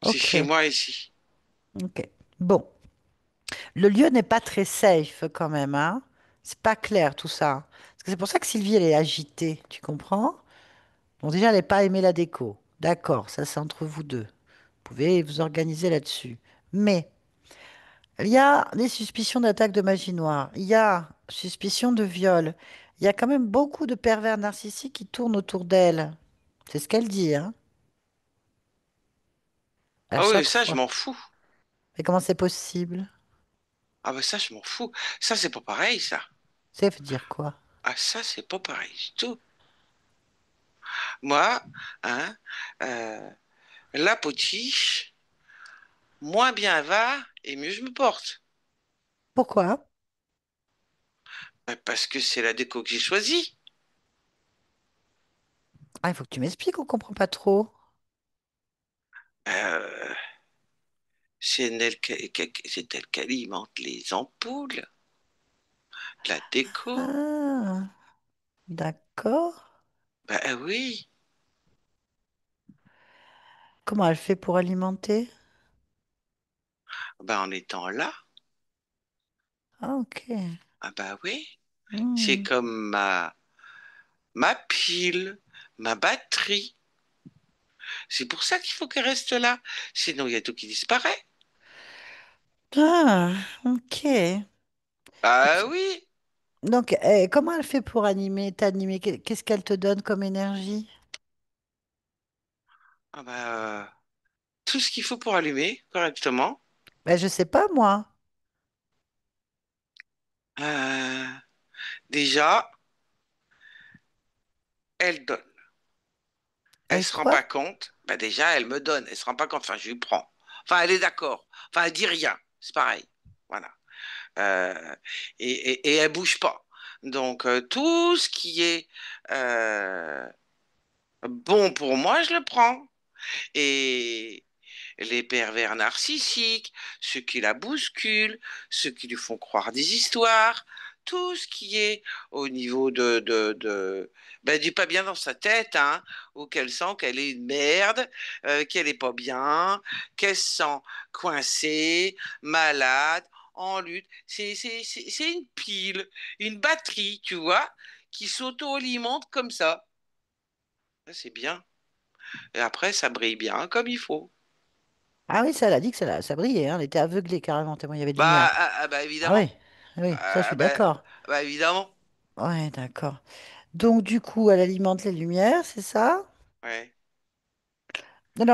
C'est chez Ok, moi ici. ok. Bon. Le lieu n'est pas très safe quand même, hein? C'est pas clair tout ça. Parce que c'est pour ça que Sylvie, elle est agitée, tu comprends? Bon, déjà, elle n'est pas aimée la déco. D'accord, ça c'est entre vous deux. Vous pouvez vous organiser là-dessus. Mais il y a des suspicions d'attaque de magie noire. Il y a suspicion de viol. Il y a quand même beaucoup de pervers narcissiques qui tournent autour d'elle. C'est ce qu'elle dit, hein, à Ah oui, chaque ça, je fois. m'en fous. Mais comment c'est possible? Ah bah ça, je m'en fous. Ça, c'est pas pareil, ça. Ça veut dire quoi? Ah, ça, c'est pas pareil du tout. Moi, hein, euh, la potiche, moins bien elle va et mieux je me porte. Pourquoi? Parce que c'est la déco que j'ai choisie. Ah, il faut que tu m'expliques, on comprend pas trop. Euh, c'est elle qui alimente les ampoules, la déco. Ah, d'accord. Bah oui, Comment elle fait pour alimenter? bah en étant là, Ah, ok. ah bah oui, c'est Hmm. comme ma pile, ma batterie. C'est pour ça qu'il faut qu'elle reste là. Sinon, il y a tout qui disparaît. Ah, ok. Ah oui, Donc, comment elle fait pour animer, t'animer? Qu'est-ce qu'elle te donne comme énergie? ah bah, tout ce qu'il faut pour allumer correctement. Ben, je sais pas, moi. Euh, déjà, elle donne. Elle Elle se rend pas quoi? compte. Bah déjà, elle me donne. Elle se rend pas compte. Enfin, je lui prends. Enfin, elle est d'accord. Enfin, elle dit rien. C'est pareil. Voilà. Euh, et elle bouge pas. Donc, tout ce qui est bon pour moi, je le prends. Et les pervers narcissiques, ceux qui la bousculent, ceux qui lui font croire des histoires, tout ce qui est au niveau ben, du pas bien dans sa tête, hein, ou qu'elle sent qu'elle est une merde, qu'elle est pas bien, qu'elle se sent coincée, malade, en lutte. C'est une pile, une batterie, tu vois, qui s'auto-alimente comme ça. Ça, c'est bien. Et après, ça brille bien comme il faut. Ah oui, ça, elle a dit que ça brillait, hein. Elle était aveuglée carrément, tellement il y avait de lumière. Bah Ah oui, évidemment. oui, ça, je Ah suis bah, d'accord. bah évidemment. Ouais, d'accord. Donc, du coup, elle alimente les lumières, c'est ça? Ouais.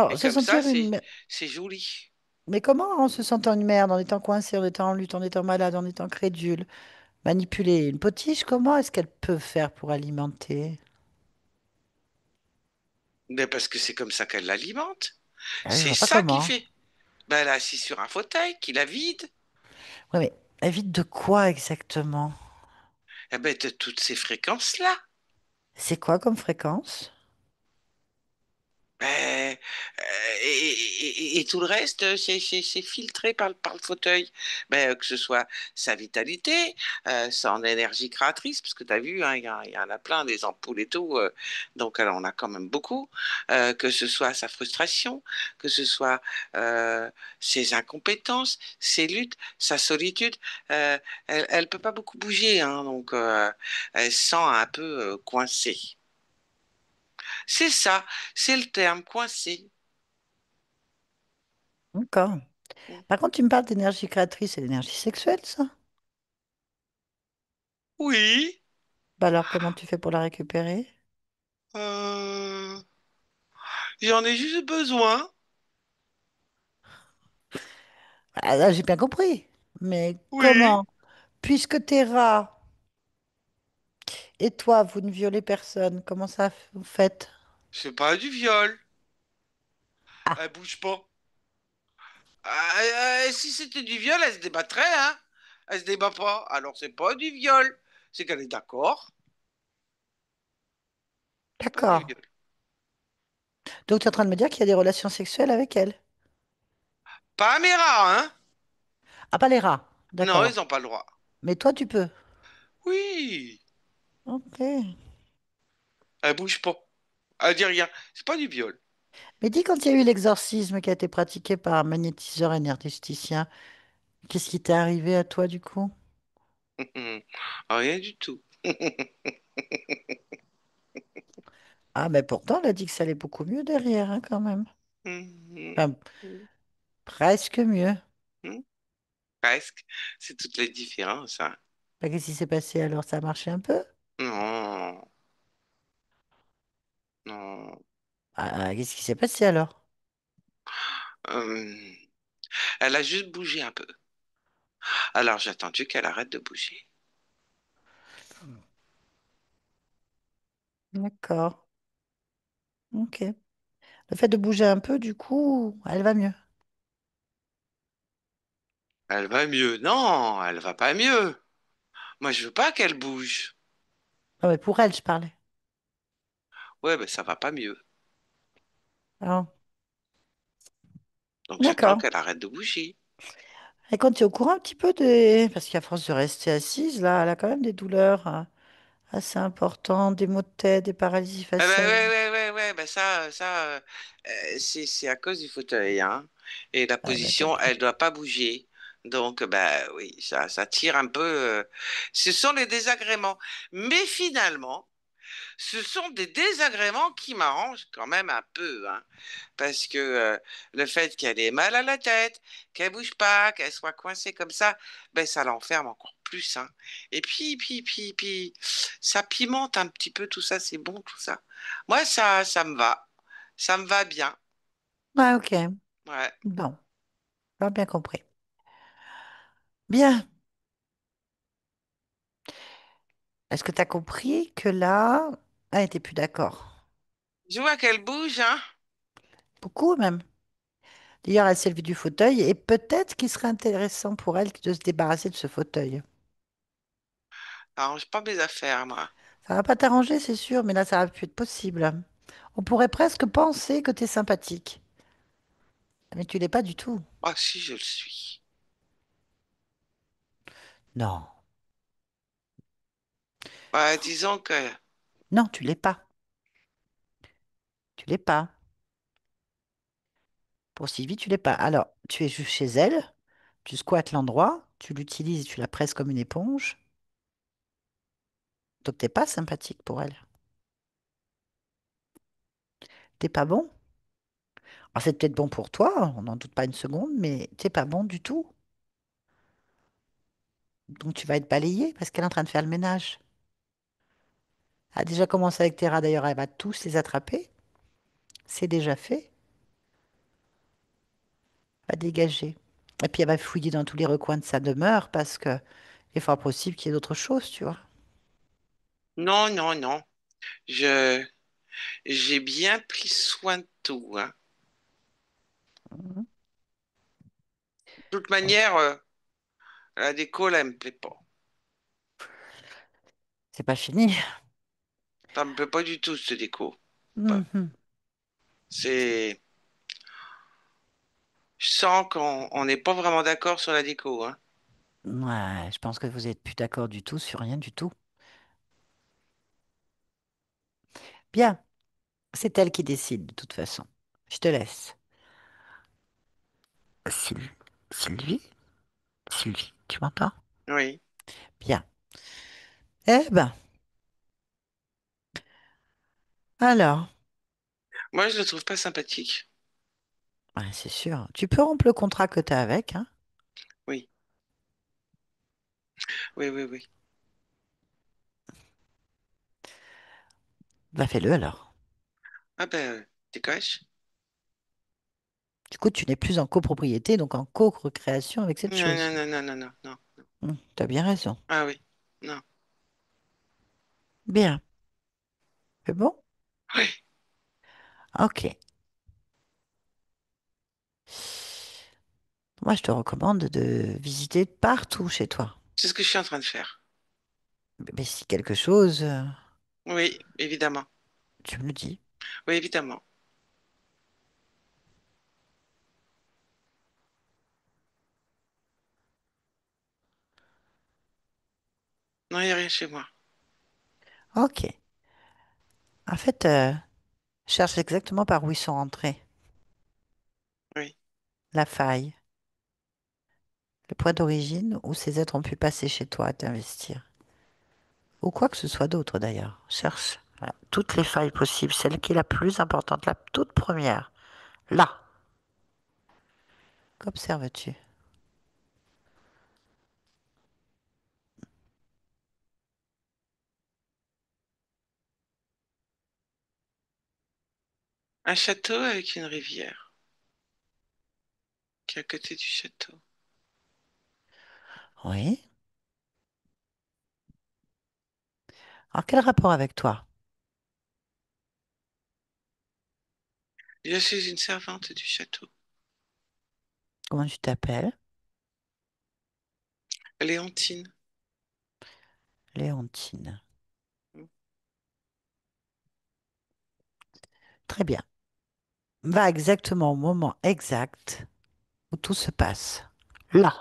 Et Alors, se comme ça, sentir une... c'est joli. Mais comment en se sentant une merde, en étant coincée, en étant en lutte, en étant malade, en étant crédule, manipulée, une potiche, comment est-ce qu'elle peut faire pour alimenter? Mais parce que c'est comme ça qu'elle l'alimente. Ah, je C'est vois pas ça qui comment. fait. Ben, elle est assise sur un fauteuil qui la vide. Oui, mais évite de quoi exactement? Eh ben, de toutes ces fréquences-là. C'est quoi comme fréquence? Ben, et tout le reste, c'est filtré par le fauteuil. Ben, que ce soit sa vitalité, son énergie créatrice, parce que tu as vu, hein, il y en a plein, des ampoules et tout, donc alors, on a quand même beaucoup. Que ce soit sa frustration, que ce soit ses incompétences, ses luttes, sa solitude, elle peut pas beaucoup bouger, hein, donc elle se sent un peu coincée. C'est ça, c'est le terme, coincé. D'accord. Par contre, tu me parles d'énergie créatrice et d'énergie sexuelle, ça? Oui, Bah alors, comment tu fais pour la récupérer? euh, j'en ai juste besoin. Ah, là, j'ai bien compris. Mais Oui, comment? Puisque t'es rat et toi, vous ne violez personne, comment ça vous faites? c'est pas du viol. Ah, Elle bouge pas. Si c'était du viol, elle se débattrait, hein. Elle se débat pas. Alors c'est pas du viol. C'est qu'elle est d'accord. C'est pas du d'accord. viol. Donc, tu es en train de me dire qu'il y a des relations sexuelles avec elle? Pas mes rats, hein. Ah, pas les rats. Non, D'accord. ils ont pas le droit. Mais toi, tu peux. Oui, Ok. elle bouge pas. Elle dit rien. C'est pas du viol. Mais dis, quand il y a eu l'exorcisme qui a été pratiqué par un magnétiseur énergéticien, qu'est-ce qui t'est arrivé à toi, du coup? Rien du tout. Ah, mais pourtant, elle a dit que ça allait beaucoup mieux derrière, hein, quand même. Enfin, presque mieux. Presque. C'est toutes les différences, hein. Bah, qu'est-ce qui s'est passé alors? Ça a marché un peu? Non, non. Ah, qu'est-ce qui s'est passé alors? Euh, Elle a juste bougé un peu. Alors j'ai attendu qu'elle arrête de bouger. D'accord. Ok. Le fait de bouger un peu, du coup, elle va mieux. Elle va mieux. Non, elle va pas mieux. Moi, je veux pas qu'elle bouge. Ah, mais pour elle, je parlais. Ouais, ben ça va pas mieux. Ah, Donc j'attends d'accord. qu'elle arrête de bouger. Et quand tu es au courant un petit peu des... Parce qu'à force de rester assise, là, elle a quand même des douleurs assez importantes, des maux de tête, des paralysies Eh ben faciales. ouais, ouais, ouais, ouais, ben c'est à cause du fauteuil, hein. Et la Ouais, bien position, compris. elle doit pas bouger. Donc, ben oui, ça tire un peu. Ce sont les désagréments. Mais finalement, ce sont des désagréments qui m'arrangent quand même un peu, hein. Parce que le fait qu'elle ait mal à la tête, qu'elle bouge pas, qu'elle soit coincée comme ça, ben ça l'enferme encore plus, hein. Et puis, ça pimente un petit peu tout ça, c'est bon tout ça. Moi, ça me va. Ça me va bien. Ouais, ok. Ouais. Bon, j'ai bien compris. Bien. Est-ce que tu as compris que là, elle n'était plus d'accord? Je vois qu'elle bouge, hein. Beaucoup même. D'ailleurs, elle s'est levée du fauteuil et peut-être qu'il serait intéressant pour elle de se débarrasser de ce fauteuil. Arrange pas mes affaires, moi. Ça va pas t'arranger, c'est sûr, mais là, ça va plus être possible. On pourrait presque penser que tu es sympathique, mais tu l'es pas du tout. Ah si, je le suis. Non, Ouais, disons que... non, tu l'es pas. Tu l'es pas. Pour Sylvie, tu l'es pas. Alors, tu es juste chez elle, tu squattes l'endroit, tu l'utilises, tu la presses comme une éponge, donc t'es pas sympathique pour elle. T'es pas bon. Alors, c'est peut-être bon pour toi, on n'en doute pas une seconde, mais t'es pas bon du tout. Donc tu vas être balayé parce qu'elle est en train de faire le ménage. Elle a déjà commencé avec tes rats d'ailleurs, elle va tous les attraper. C'est déjà fait. Elle va dégager. Et puis elle va fouiller dans tous les recoins de sa demeure parce que il est fort possible qu'il y ait d'autres choses, tu vois. Non, non, non. Je... J'ai bien pris soin de tout, hein. Mhm. De toute Oh, manière, la déco, là, elle me plaît pas. c'est pas fini. Ça me plaît pas du tout, cette déco. Bah, Mhm. c'est... Je sens qu'on n'est pas vraiment d'accord sur la déco, hein. Ouais, je pense que vous êtes plus d'accord du tout sur rien du tout. Bien, c'est elle qui décide de toute façon. Je te laisse. Sylvie, Sylvie, Sylvie, tu m'entends? Oui. Bien. Eh ben, alors, Moi, je le trouve pas sympathique. ouais, c'est sûr. Tu peux rompre le contrat que tu as avec, hein? Oui, oui, oui, oui. Va fais-le alors. Ah ben, dégage. Du coup, tu n'es plus en copropriété, donc en co-recréation avec cette Non, chose. non, non, non, non, non, non. T'as bien raison. Ah oui, non. Bien. C'est bon? Oui, Ok. Moi, je te recommande de visiter partout chez toi. c'est ce que je suis en train de faire. Mais si quelque chose, Oui, évidemment. tu me le dis. Oui, évidemment. Non, il n'y a rien chez moi. Ok. En fait, cherche exactement par où ils sont rentrés. Oui. La faille, le point d'origine où ces êtres ont pu passer chez toi à t'investir. Ou quoi que ce soit d'autre d'ailleurs. Cherche voilà, toutes les failles possibles, celle qui est la plus importante, la toute première. Là. Qu'observes-tu? Un château avec une rivière qui est à côté du château. Oui. Alors, quel rapport avec toi? Je suis une servante du château. Comment tu t'appelles? Léontine. Léontine. Très bien. Va exactement au moment exact où tout se passe. Là.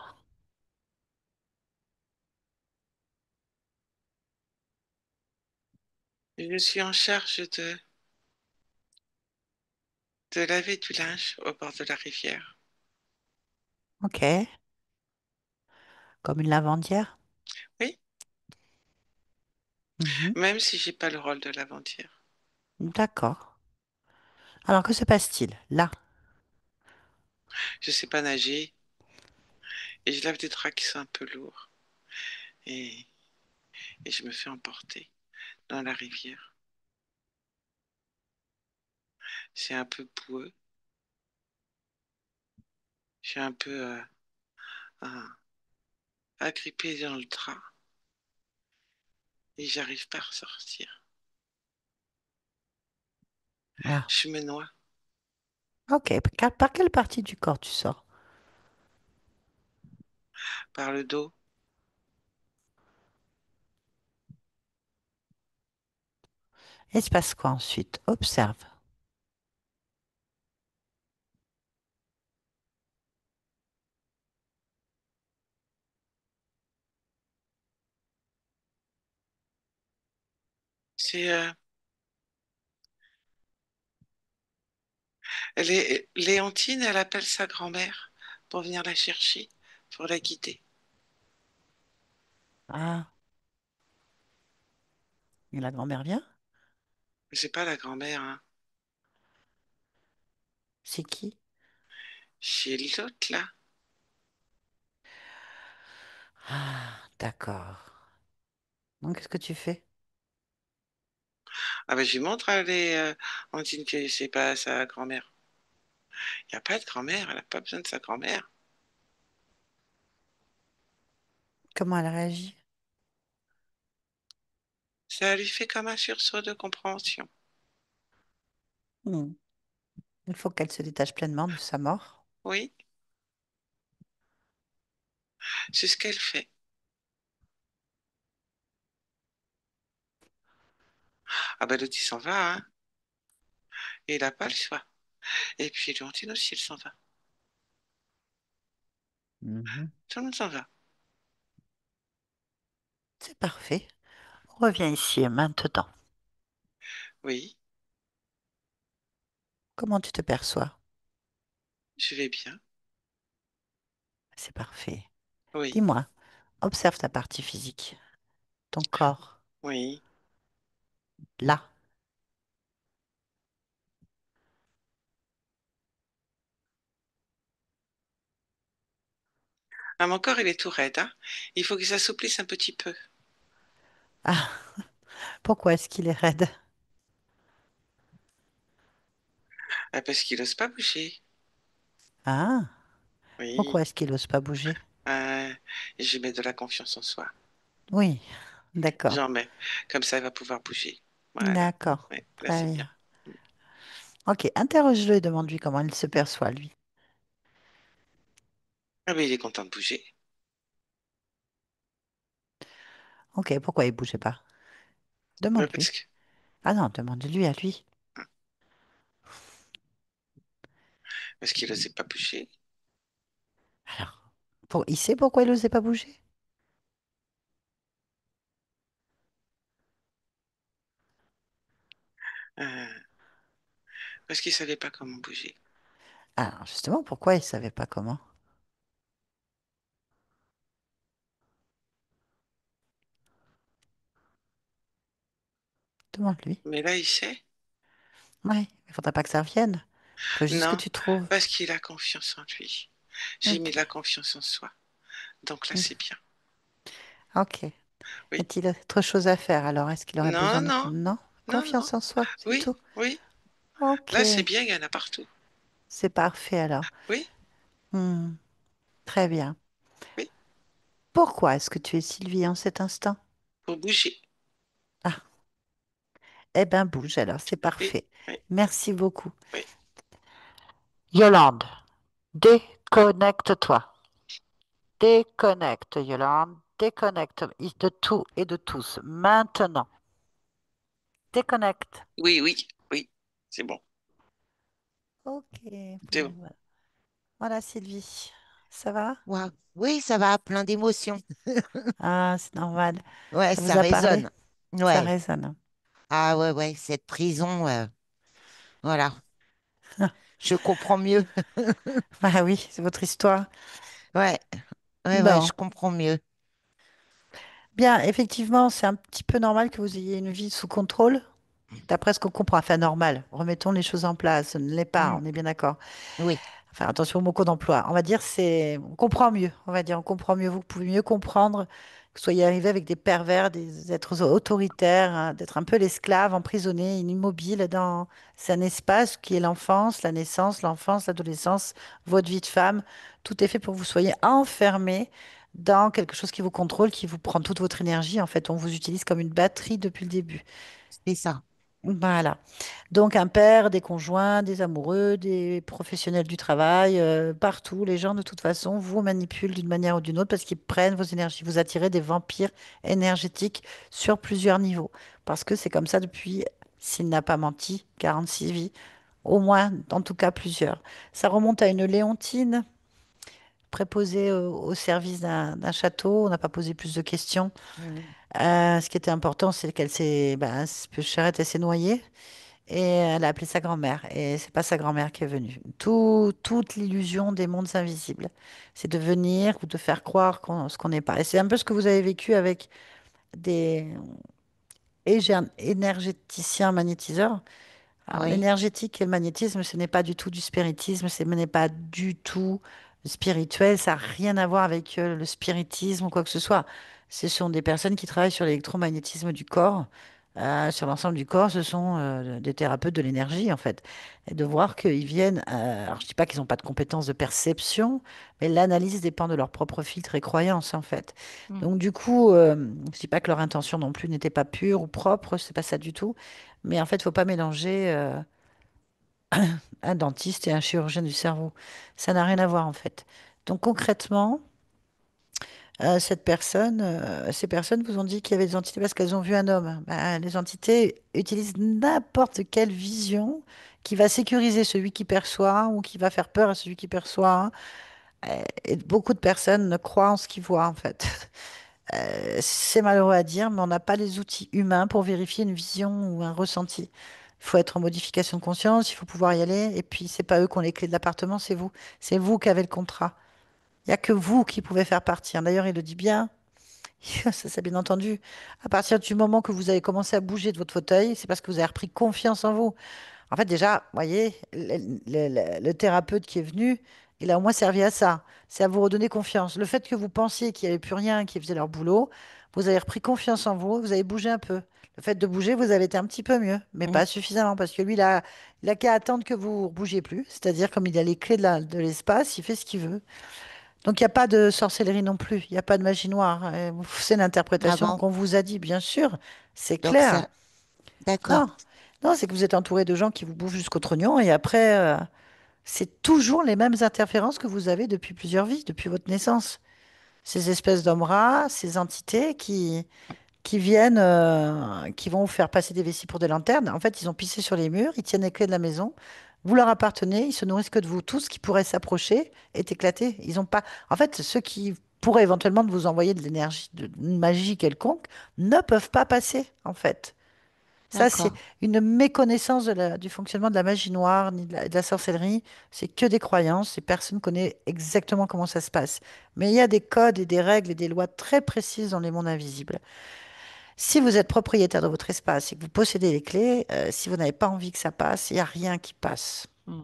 Je suis en charge de laver du linge au bord de la rivière. Ok. Comme une lavandière? Oui, Mhm. même si j'ai pas le rôle de lavandière. D'accord. Alors, que se passe-t-il? Là. Je sais pas nager et je lave des draps qui sont un peu lourds et, et je me fais emporter dans la rivière. C'est un peu boueux. Je suis un peu à- agrippée dans le drap et j'arrive pas à ressortir. Ah. Je me noie Ok. Par quelle partie du corps tu sors? par le dos. Et il se passe quoi ensuite? Observe. C'est Léontine, elle appelle sa grand-mère pour venir la chercher, pour la guider. Ah. Et la grand-mère vient? Mais c'est pas la grand-mère, hein. C'est qui? Chez l'autre, là. Ah, d'accord. Donc, qu'est-ce que tu fais? Ah ben, je lui montre à Léontine que c'est pas sa grand-mère. Il n'y a pas de grand-mère, elle n'a pas besoin de sa grand-mère. Comment elle réagit? Ça lui fait comme un sursaut de compréhension. Hmm. Il faut qu'elle se détache pleinement de sa mort. Oui, c'est ce qu'elle fait. Ah ben l'autre il s'en va, hein. Et il n'a pas le choix. Et puis Léontine aussi, elle s'en va. Mhm. Tout le monde s'en va. C'est parfait. Reviens ici et maintenant. Oui, Comment tu te perçois? je vais bien. C'est parfait. Oui, Dis-moi, observe ta partie physique, ton corps, oui. là. Ah, mon corps, il est tout raide, hein. Il faut qu'il s'assouplisse un petit peu. Ah, pourquoi est-ce qu'il est raide? Parce qu'il n'ose pas bouger. Ah, pourquoi Oui. est-ce qu'il n'ose pas bouger? Euh, je mets de la confiance en soi. Oui, d'accord. J'en mets. Comme ça, il va pouvoir bouger. Voilà. D'accord. Ouais, là, Très c'est bien. bien. Ok, interroge-le et demande-lui comment il se perçoit, lui. Ah, mais il est content de bouger. Ok, pourquoi il bougeait pas? Demande-lui. Parce que, Ah non, demande-lui à lui. parce qu'il n'osait pas bouger. Alors, il sait pourquoi il n'osait pas bouger? Euh, parce qu'il savait pas comment bouger. Alors, justement, pourquoi il savait pas comment? Demande-lui. Mais là, il sait. Oui, il faudra pas que ça revienne. Il faut juste que Non, tu trouves. parce qu'il a confiance en lui. J'ai mis Ok, de la confiance en soi. Donc là, c'est bien. ok. Y Oui. a-t-il autre chose à faire alors? Est-ce qu'il aurait besoin Non, de... non, Non? non, non. Confiance en soi, c'est Oui, tout. oui. Ok, Là, c'est bien, il y en a partout. c'est parfait alors. Oui, Hmm, très bien. oui. Pourquoi est-ce que tu es Sylvie en cet instant? Pour bouger. Ah, eh ben bouge alors, c'est Oui, parfait. oui, Merci beaucoup. oui. Yolande, déconnecte-toi. Déconnecte, Yolande. Déconnecte de tout et de tous. Maintenant. Déconnecte. Oui, oui, oui. C'est bon. Ok. C'est bon. Voilà, voilà, Sylvie. Ça va? Waouh. Oui, ça va, plein d'émotions. Ah, c'est normal. Ouais, Ça ça vous a parlé? résonne. Ça Ouais. résonne. Ah ouais, ouais, cette prison, voilà, je comprends mieux. Ah oui, c'est votre histoire. Ouais, ouais, ouais, Bon. je comprends mieux. Bien, effectivement, c'est un petit peu normal que vous ayez une vie sous contrôle. D'après ce qu'on comprend, enfin normal. Remettons les choses en place. Ce ne l'est pas, Mm. on est bien d'accord. Oui, Enfin, attention au mot code d'emploi. On va dire c'est, on comprend mieux. On va dire, on comprend mieux. Vous pouvez mieux comprendre que vous soyez arrivé avec des pervers, des êtres autoritaires, hein, d'être un peu l'esclave, emprisonné, immobile dans un espace qui est l'enfance, l'adolescence, votre vie de femme. Tout est fait pour que vous soyez enfermé dans quelque chose qui vous contrôle, qui vous prend toute votre énergie. En fait, on vous utilise comme une batterie depuis le début. c'est ça. Voilà. Donc un père, des conjoints, des amoureux, des professionnels du travail, partout, les gens de toute façon vous manipulent d'une manière ou d'une autre parce qu'ils prennent vos énergies. Vous attirez des vampires énergétiques sur plusieurs niveaux. Parce que c'est comme ça depuis, s'il n'a pas menti, 46 vies, au moins, en tout cas plusieurs. Ça remonte à une Léontine préposée au service d'un château. On n'a pas posé plus de questions. Mm. Ce qui était important, c'est qu'elle s'est, ben, Charrette, elle s'est noyée. Et elle a appelé sa grand-mère. Et c'est pas sa grand-mère qui est venue. Toute l'illusion des mondes invisibles. C'est de venir ou de faire croire ce qu'on n'est pas. Et c'est un peu ce que vous avez vécu avec des énergéticiens magnétiseurs. Alors, Oui. l'énergétique et le magnétisme, ce n'est pas du tout du spiritisme, ce n'est pas du tout spirituel, ça n'a rien à voir avec le spiritisme ou quoi que ce soit. Ce sont des personnes qui travaillent sur l'électromagnétisme du corps, sur l'ensemble du corps, ce sont des thérapeutes de l'énergie en fait. Et de voir qu'ils viennent, alors je dis pas qu'ils n'ont pas de compétences de perception, mais l'analyse dépend de leur propre filtre et croyance en fait. Mm. Donc du coup, je dis pas que leur intention non plus n'était pas pure ou propre, c'est pas ça du tout. Mais en fait, il faut pas mélanger un dentiste et un chirurgien du cerveau. Ça n'a rien à voir en fait. Donc concrètement, ces personnes vous ont dit qu'il y avait des entités parce qu'elles ont vu un homme. Ben, les entités utilisent n'importe quelle vision qui va sécuriser celui qui perçoit ou qui va faire peur à celui qui perçoit. Et beaucoup de personnes ne croient en ce qu'ils voient en fait. C'est malheureux à dire, mais on n'a pas les outils humains pour vérifier une vision ou un ressenti. Il faut être en modification de conscience, il faut pouvoir y aller. Et puis, c'est pas eux qui ont les clés de l'appartement, c'est vous. C'est vous qui avez le contrat. Il n'y a que vous qui pouvez faire partir. D'ailleurs, il le dit bien. Ça, c'est bien entendu. À partir du moment que vous avez commencé à bouger de votre fauteuil, c'est parce que vous avez repris confiance en vous. En fait, déjà, vous voyez, le thérapeute qui est venu, il a au moins servi à ça. C'est à vous redonner confiance. Le fait que vous pensiez qu'il n'y avait plus rien qui faisait leur boulot, vous avez repris confiance en vous, vous avez bougé un peu. Le fait de bouger, vous avez été un petit peu mieux, mais Mm. pas suffisamment, parce que lui, il a qu'à attendre que vous ne bougiez plus. C'est-à-dire, comme il a les clés de l'espace, il fait ce qu'il veut. Donc, il n'y a pas de sorcellerie non plus, il n'y a pas de magie noire. C'est Ah l'interprétation bon? qu'on vous a dit, bien sûr, c'est Donc clair. ça, d'accord, Non, non, c'est que vous êtes entouré de gens qui vous bouffent jusqu'au trognon et après, c'est toujours les mêmes interférences que vous avez depuis plusieurs vies, depuis votre naissance. Ces espèces d'hommes-rats, ces entités qui viennent, qui vont vous faire passer des vessies pour des lanternes. En fait, ils ont pissé sur les murs, ils tiennent les clés de la maison. Vous leur appartenez, ils se nourrissent que de vous. Tout ce qui pourrait s'approcher est éclaté. Ils ont pas. En fait, ceux qui pourraient éventuellement vous envoyer de l'énergie, de une magie quelconque, ne peuvent pas passer, en fait. Ça, c'est d'accord, une méconnaissance du fonctionnement de la magie noire, ni de la sorcellerie. C'est que des croyances et personne ne connaît exactement comment ça se passe. Mais il y a des codes et des règles et des lois très précises dans les mondes invisibles. Si vous êtes propriétaire de votre espace et que vous possédez les clés, si vous n'avez pas envie que ça passe, il n'y a rien qui passe. Mm.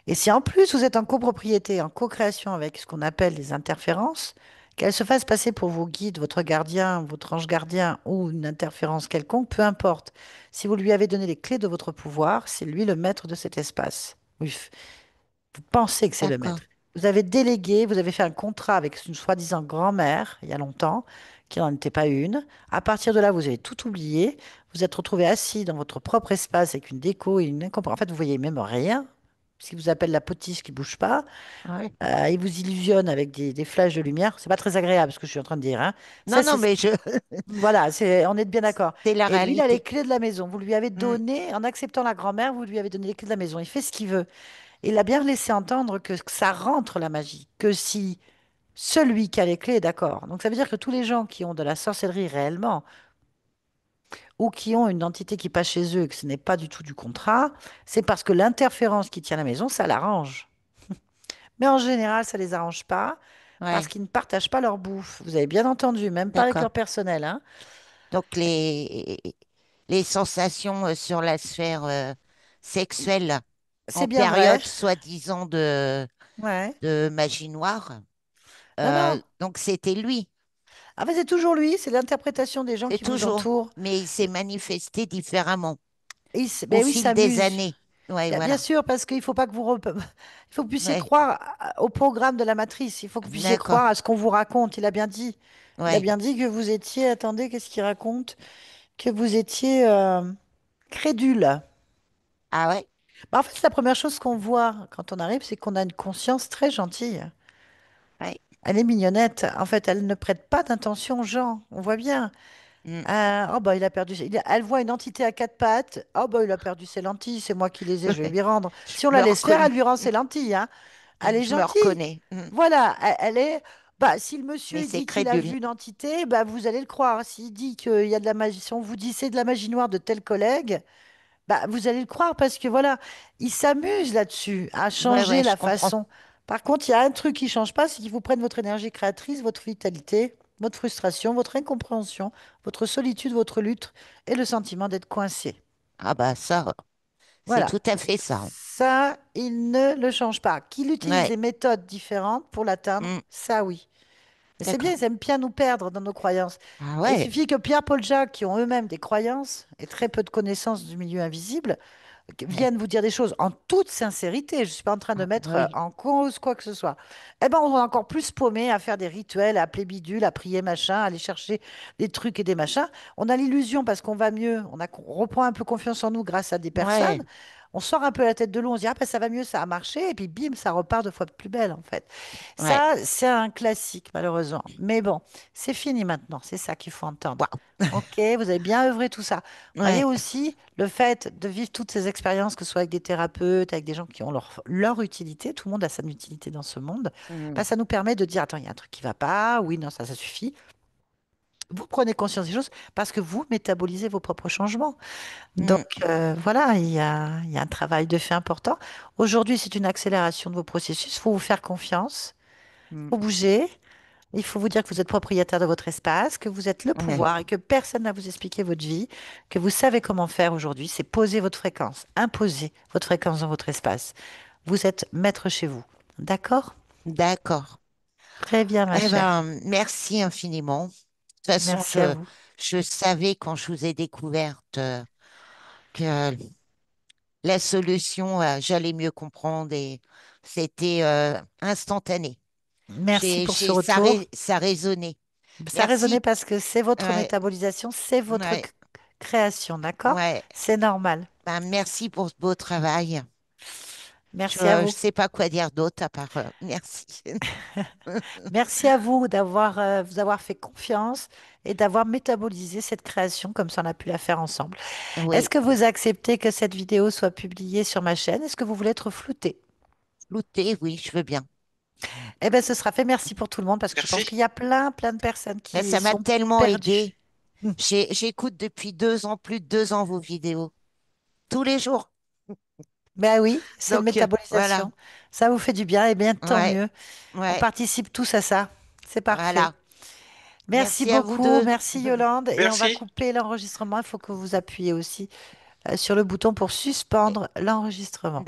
Et si en plus vous êtes en copropriété, en co-création avec ce qu'on appelle les interférences, qu'elles se fassent passer pour vos guides, votre gardien, votre ange gardien ou une interférence quelconque, peu importe. Si vous lui avez donné les clés de votre pouvoir, c'est lui le maître de cet espace. Oui, vous pensez que c'est le D'accord, maître. Vous avez délégué, vous avez fait un contrat avec une soi-disant grand-mère, il y a longtemps, qui n'en était pas une. À partir de là, vous avez tout oublié. Vous êtes retrouvé assis dans votre propre espace avec une déco et une En fait, vous voyez même rien. Ce qui vous appelle la potiche qui bouge pas. ouais. Il vous illusionne avec des flashs de lumière. C'est pas très agréable ce que je suis en train de dire, hein. Ça, Non, non, c'est mais je, voilà, on est bien d'accord. c'est la Et lui, il a les réalité. clés de la maison. Vous lui avez Mm. donné, en acceptant la grand-mère, vous lui avez donné les clés de la maison. Il fait ce qu'il veut. Il a bien laissé entendre que ça rentre la magie, que si celui qui a les clés est d'accord. Donc ça veut dire que tous les gens qui ont de la sorcellerie réellement, ou qui ont une entité qui passe chez eux et que ce n'est pas du tout du contrat, c'est parce que l'interférence qui tient la maison, ça l'arrange. Mais en général, ça les arrange pas parce Ouais, qu'ils ne partagent pas leur bouffe. Vous avez bien entendu, même pas avec d'accord. leur personnel, hein. Donc les sensations sur la sphère sexuelle C'est en bien vrai. période soi-disant Ouais. de magie noire, Non, non. donc c'était lui, En fait, c'est toujours lui, c'est l'interprétation des gens c'est qui vous toujours, entourent. mais il s'est manifesté différemment au Ben oui, il fil des s'amuse. années. Ouais, Bien voilà. sûr, parce qu'il faut pas que il faut que vous puissiez Ouais, croire au programme de la matrice. Il faut que vous puissiez d'accord. croire à ce qu'on vous raconte. Il a bien dit. Il a Ouais. bien dit que vous étiez. Attendez, qu'est-ce qu'il raconte? Que vous étiez crédule. Ah ouais, En fait, la première chose qu'on voit quand on arrive, c'est qu'on a une conscience très gentille. ouais. Elle est mignonnette. En fait, elle ne prête pas d'intention aux gens. On voit bien. Mm. Oh bah il a perdu. Elle voit une entité à quatre pattes. Oh bah il a perdu ses lentilles. C'est moi qui les ai. Je vais Ouais. lui rendre. Je Si on la me laisse faire, elle reconnais. lui rend ses lentilles, hein. Elle est Je me gentille. reconnais. Mm. Voilà. Elle est. Bah si le monsieur Mais il c'est dit qu'il a crédule. vu une entité, bah vous allez le croire. S'il dit qu'il y a de la magie, si on vous dit c'est de la magie noire de tel collègue, bah vous allez le croire parce que voilà, il s'amuse là-dessus à Ouais, changer ouais, je la comprends. façon. Par contre, il y a un truc qui change pas, c'est qu'ils vous prennent votre énergie créatrice, votre vitalité, votre frustration, votre incompréhension, votre solitude, votre lutte et le sentiment d'être coincé. Ah bah ça, c'est Voilà. tout à fait ça. Ça, il ne le change pas. Qu'il utilise Ouais. des méthodes différentes pour l'atteindre, Mm. ça oui. Mais c'est bien, D'accord. ils aiment bien nous perdre dans nos croyances. Ah Et il ouais. suffit que Pierre-Paul Jacques, qui ont eux-mêmes des croyances et très peu de connaissances du milieu invisible, Ouais. viennent vous dire des choses en toute sincérité. Je ne suis pas en train de Ah, mettre oui. en cause quoi que ce soit. Eh ben, on est encore plus paumé à faire des rituels, à appeler bidule, à prier machin, à aller chercher des trucs et des machins. On a l'illusion parce qu'on va mieux, on reprend un peu confiance en nous grâce à des Ouais. personnes. on sort un peu la tête de l'eau, on se dit, ah ben ça va mieux, ça a marché, et puis bim, ça repart 2 fois plus belle, en fait. Ouais. Ça, c'est un classique, malheureusement. Mais bon, c'est fini maintenant, c'est ça qu'il faut entendre. Waouh. Ok, vous avez bien œuvré tout ça. Voyez Ouais. aussi le fait de vivre toutes ces expériences, que ce soit avec des thérapeutes, avec des gens qui ont leur utilité, tout le monde a sa utilité dans ce monde, bah, Mm, ça nous permet de dire, attends, il y a un truc qui va pas, oui, non, ça suffit. Vous prenez conscience des choses parce que vous métabolisez vos propres changements. Donc mm, voilà, il y a un travail de fait important. Aujourd'hui, c'est une accélération de vos processus. Il faut vous faire confiance, mm. il faut bouger. Il faut vous dire que vous êtes propriétaire de votre espace, que vous êtes le Ouais. pouvoir et que personne n'a à vous expliquer votre vie, que vous savez comment faire aujourd'hui. C'est poser votre fréquence, imposer votre fréquence dans votre espace. Vous êtes maître chez vous. D'accord? D'accord. Très bien, ma Eh chère. ben, merci infiniment. De toute façon, Merci à vous. je savais quand je vous ai découverte que la solution, j'allais mieux comprendre et c'était instantané. Merci pour ce retour. Ça résonnait. Ça résonnait Merci. parce que c'est votre Ouais, métabolisation, c'est votre ouais, création, d'accord? ouais. C'est normal. Ben, merci pour ce beau travail. Merci à Je vous. sais pas quoi dire d'autre à part merci. Merci à vous d'avoir vous avoir fait confiance et d'avoir métabolisé cette création comme ça on a pu la faire ensemble. Est-ce Oui, que vous acceptez que cette vidéo soit publiée sur ma chaîne? Est-ce que vous voulez être flouté? flouter, oui, je veux bien. Eh bien, ce sera fait. Merci pour tout le monde parce que je pense Merci. qu'il y a plein, plein de personnes Ben, qui ça m'a sont tellement perdues. aidé. J'écoute depuis 2 ans, plus de 2 ans vos vidéos, tous les jours. Ben oui, c'est le Donc, voilà. métabolisation. Ça vous fait du bien. Eh bien, tant Ouais, mieux. On ouais, participe tous à ça. C'est parfait. voilà. Merci Merci à vous beaucoup. deux. Merci Yolande. Et on va Merci. couper l'enregistrement. Il faut que vous appuyez aussi sur le bouton pour suspendre l'enregistrement.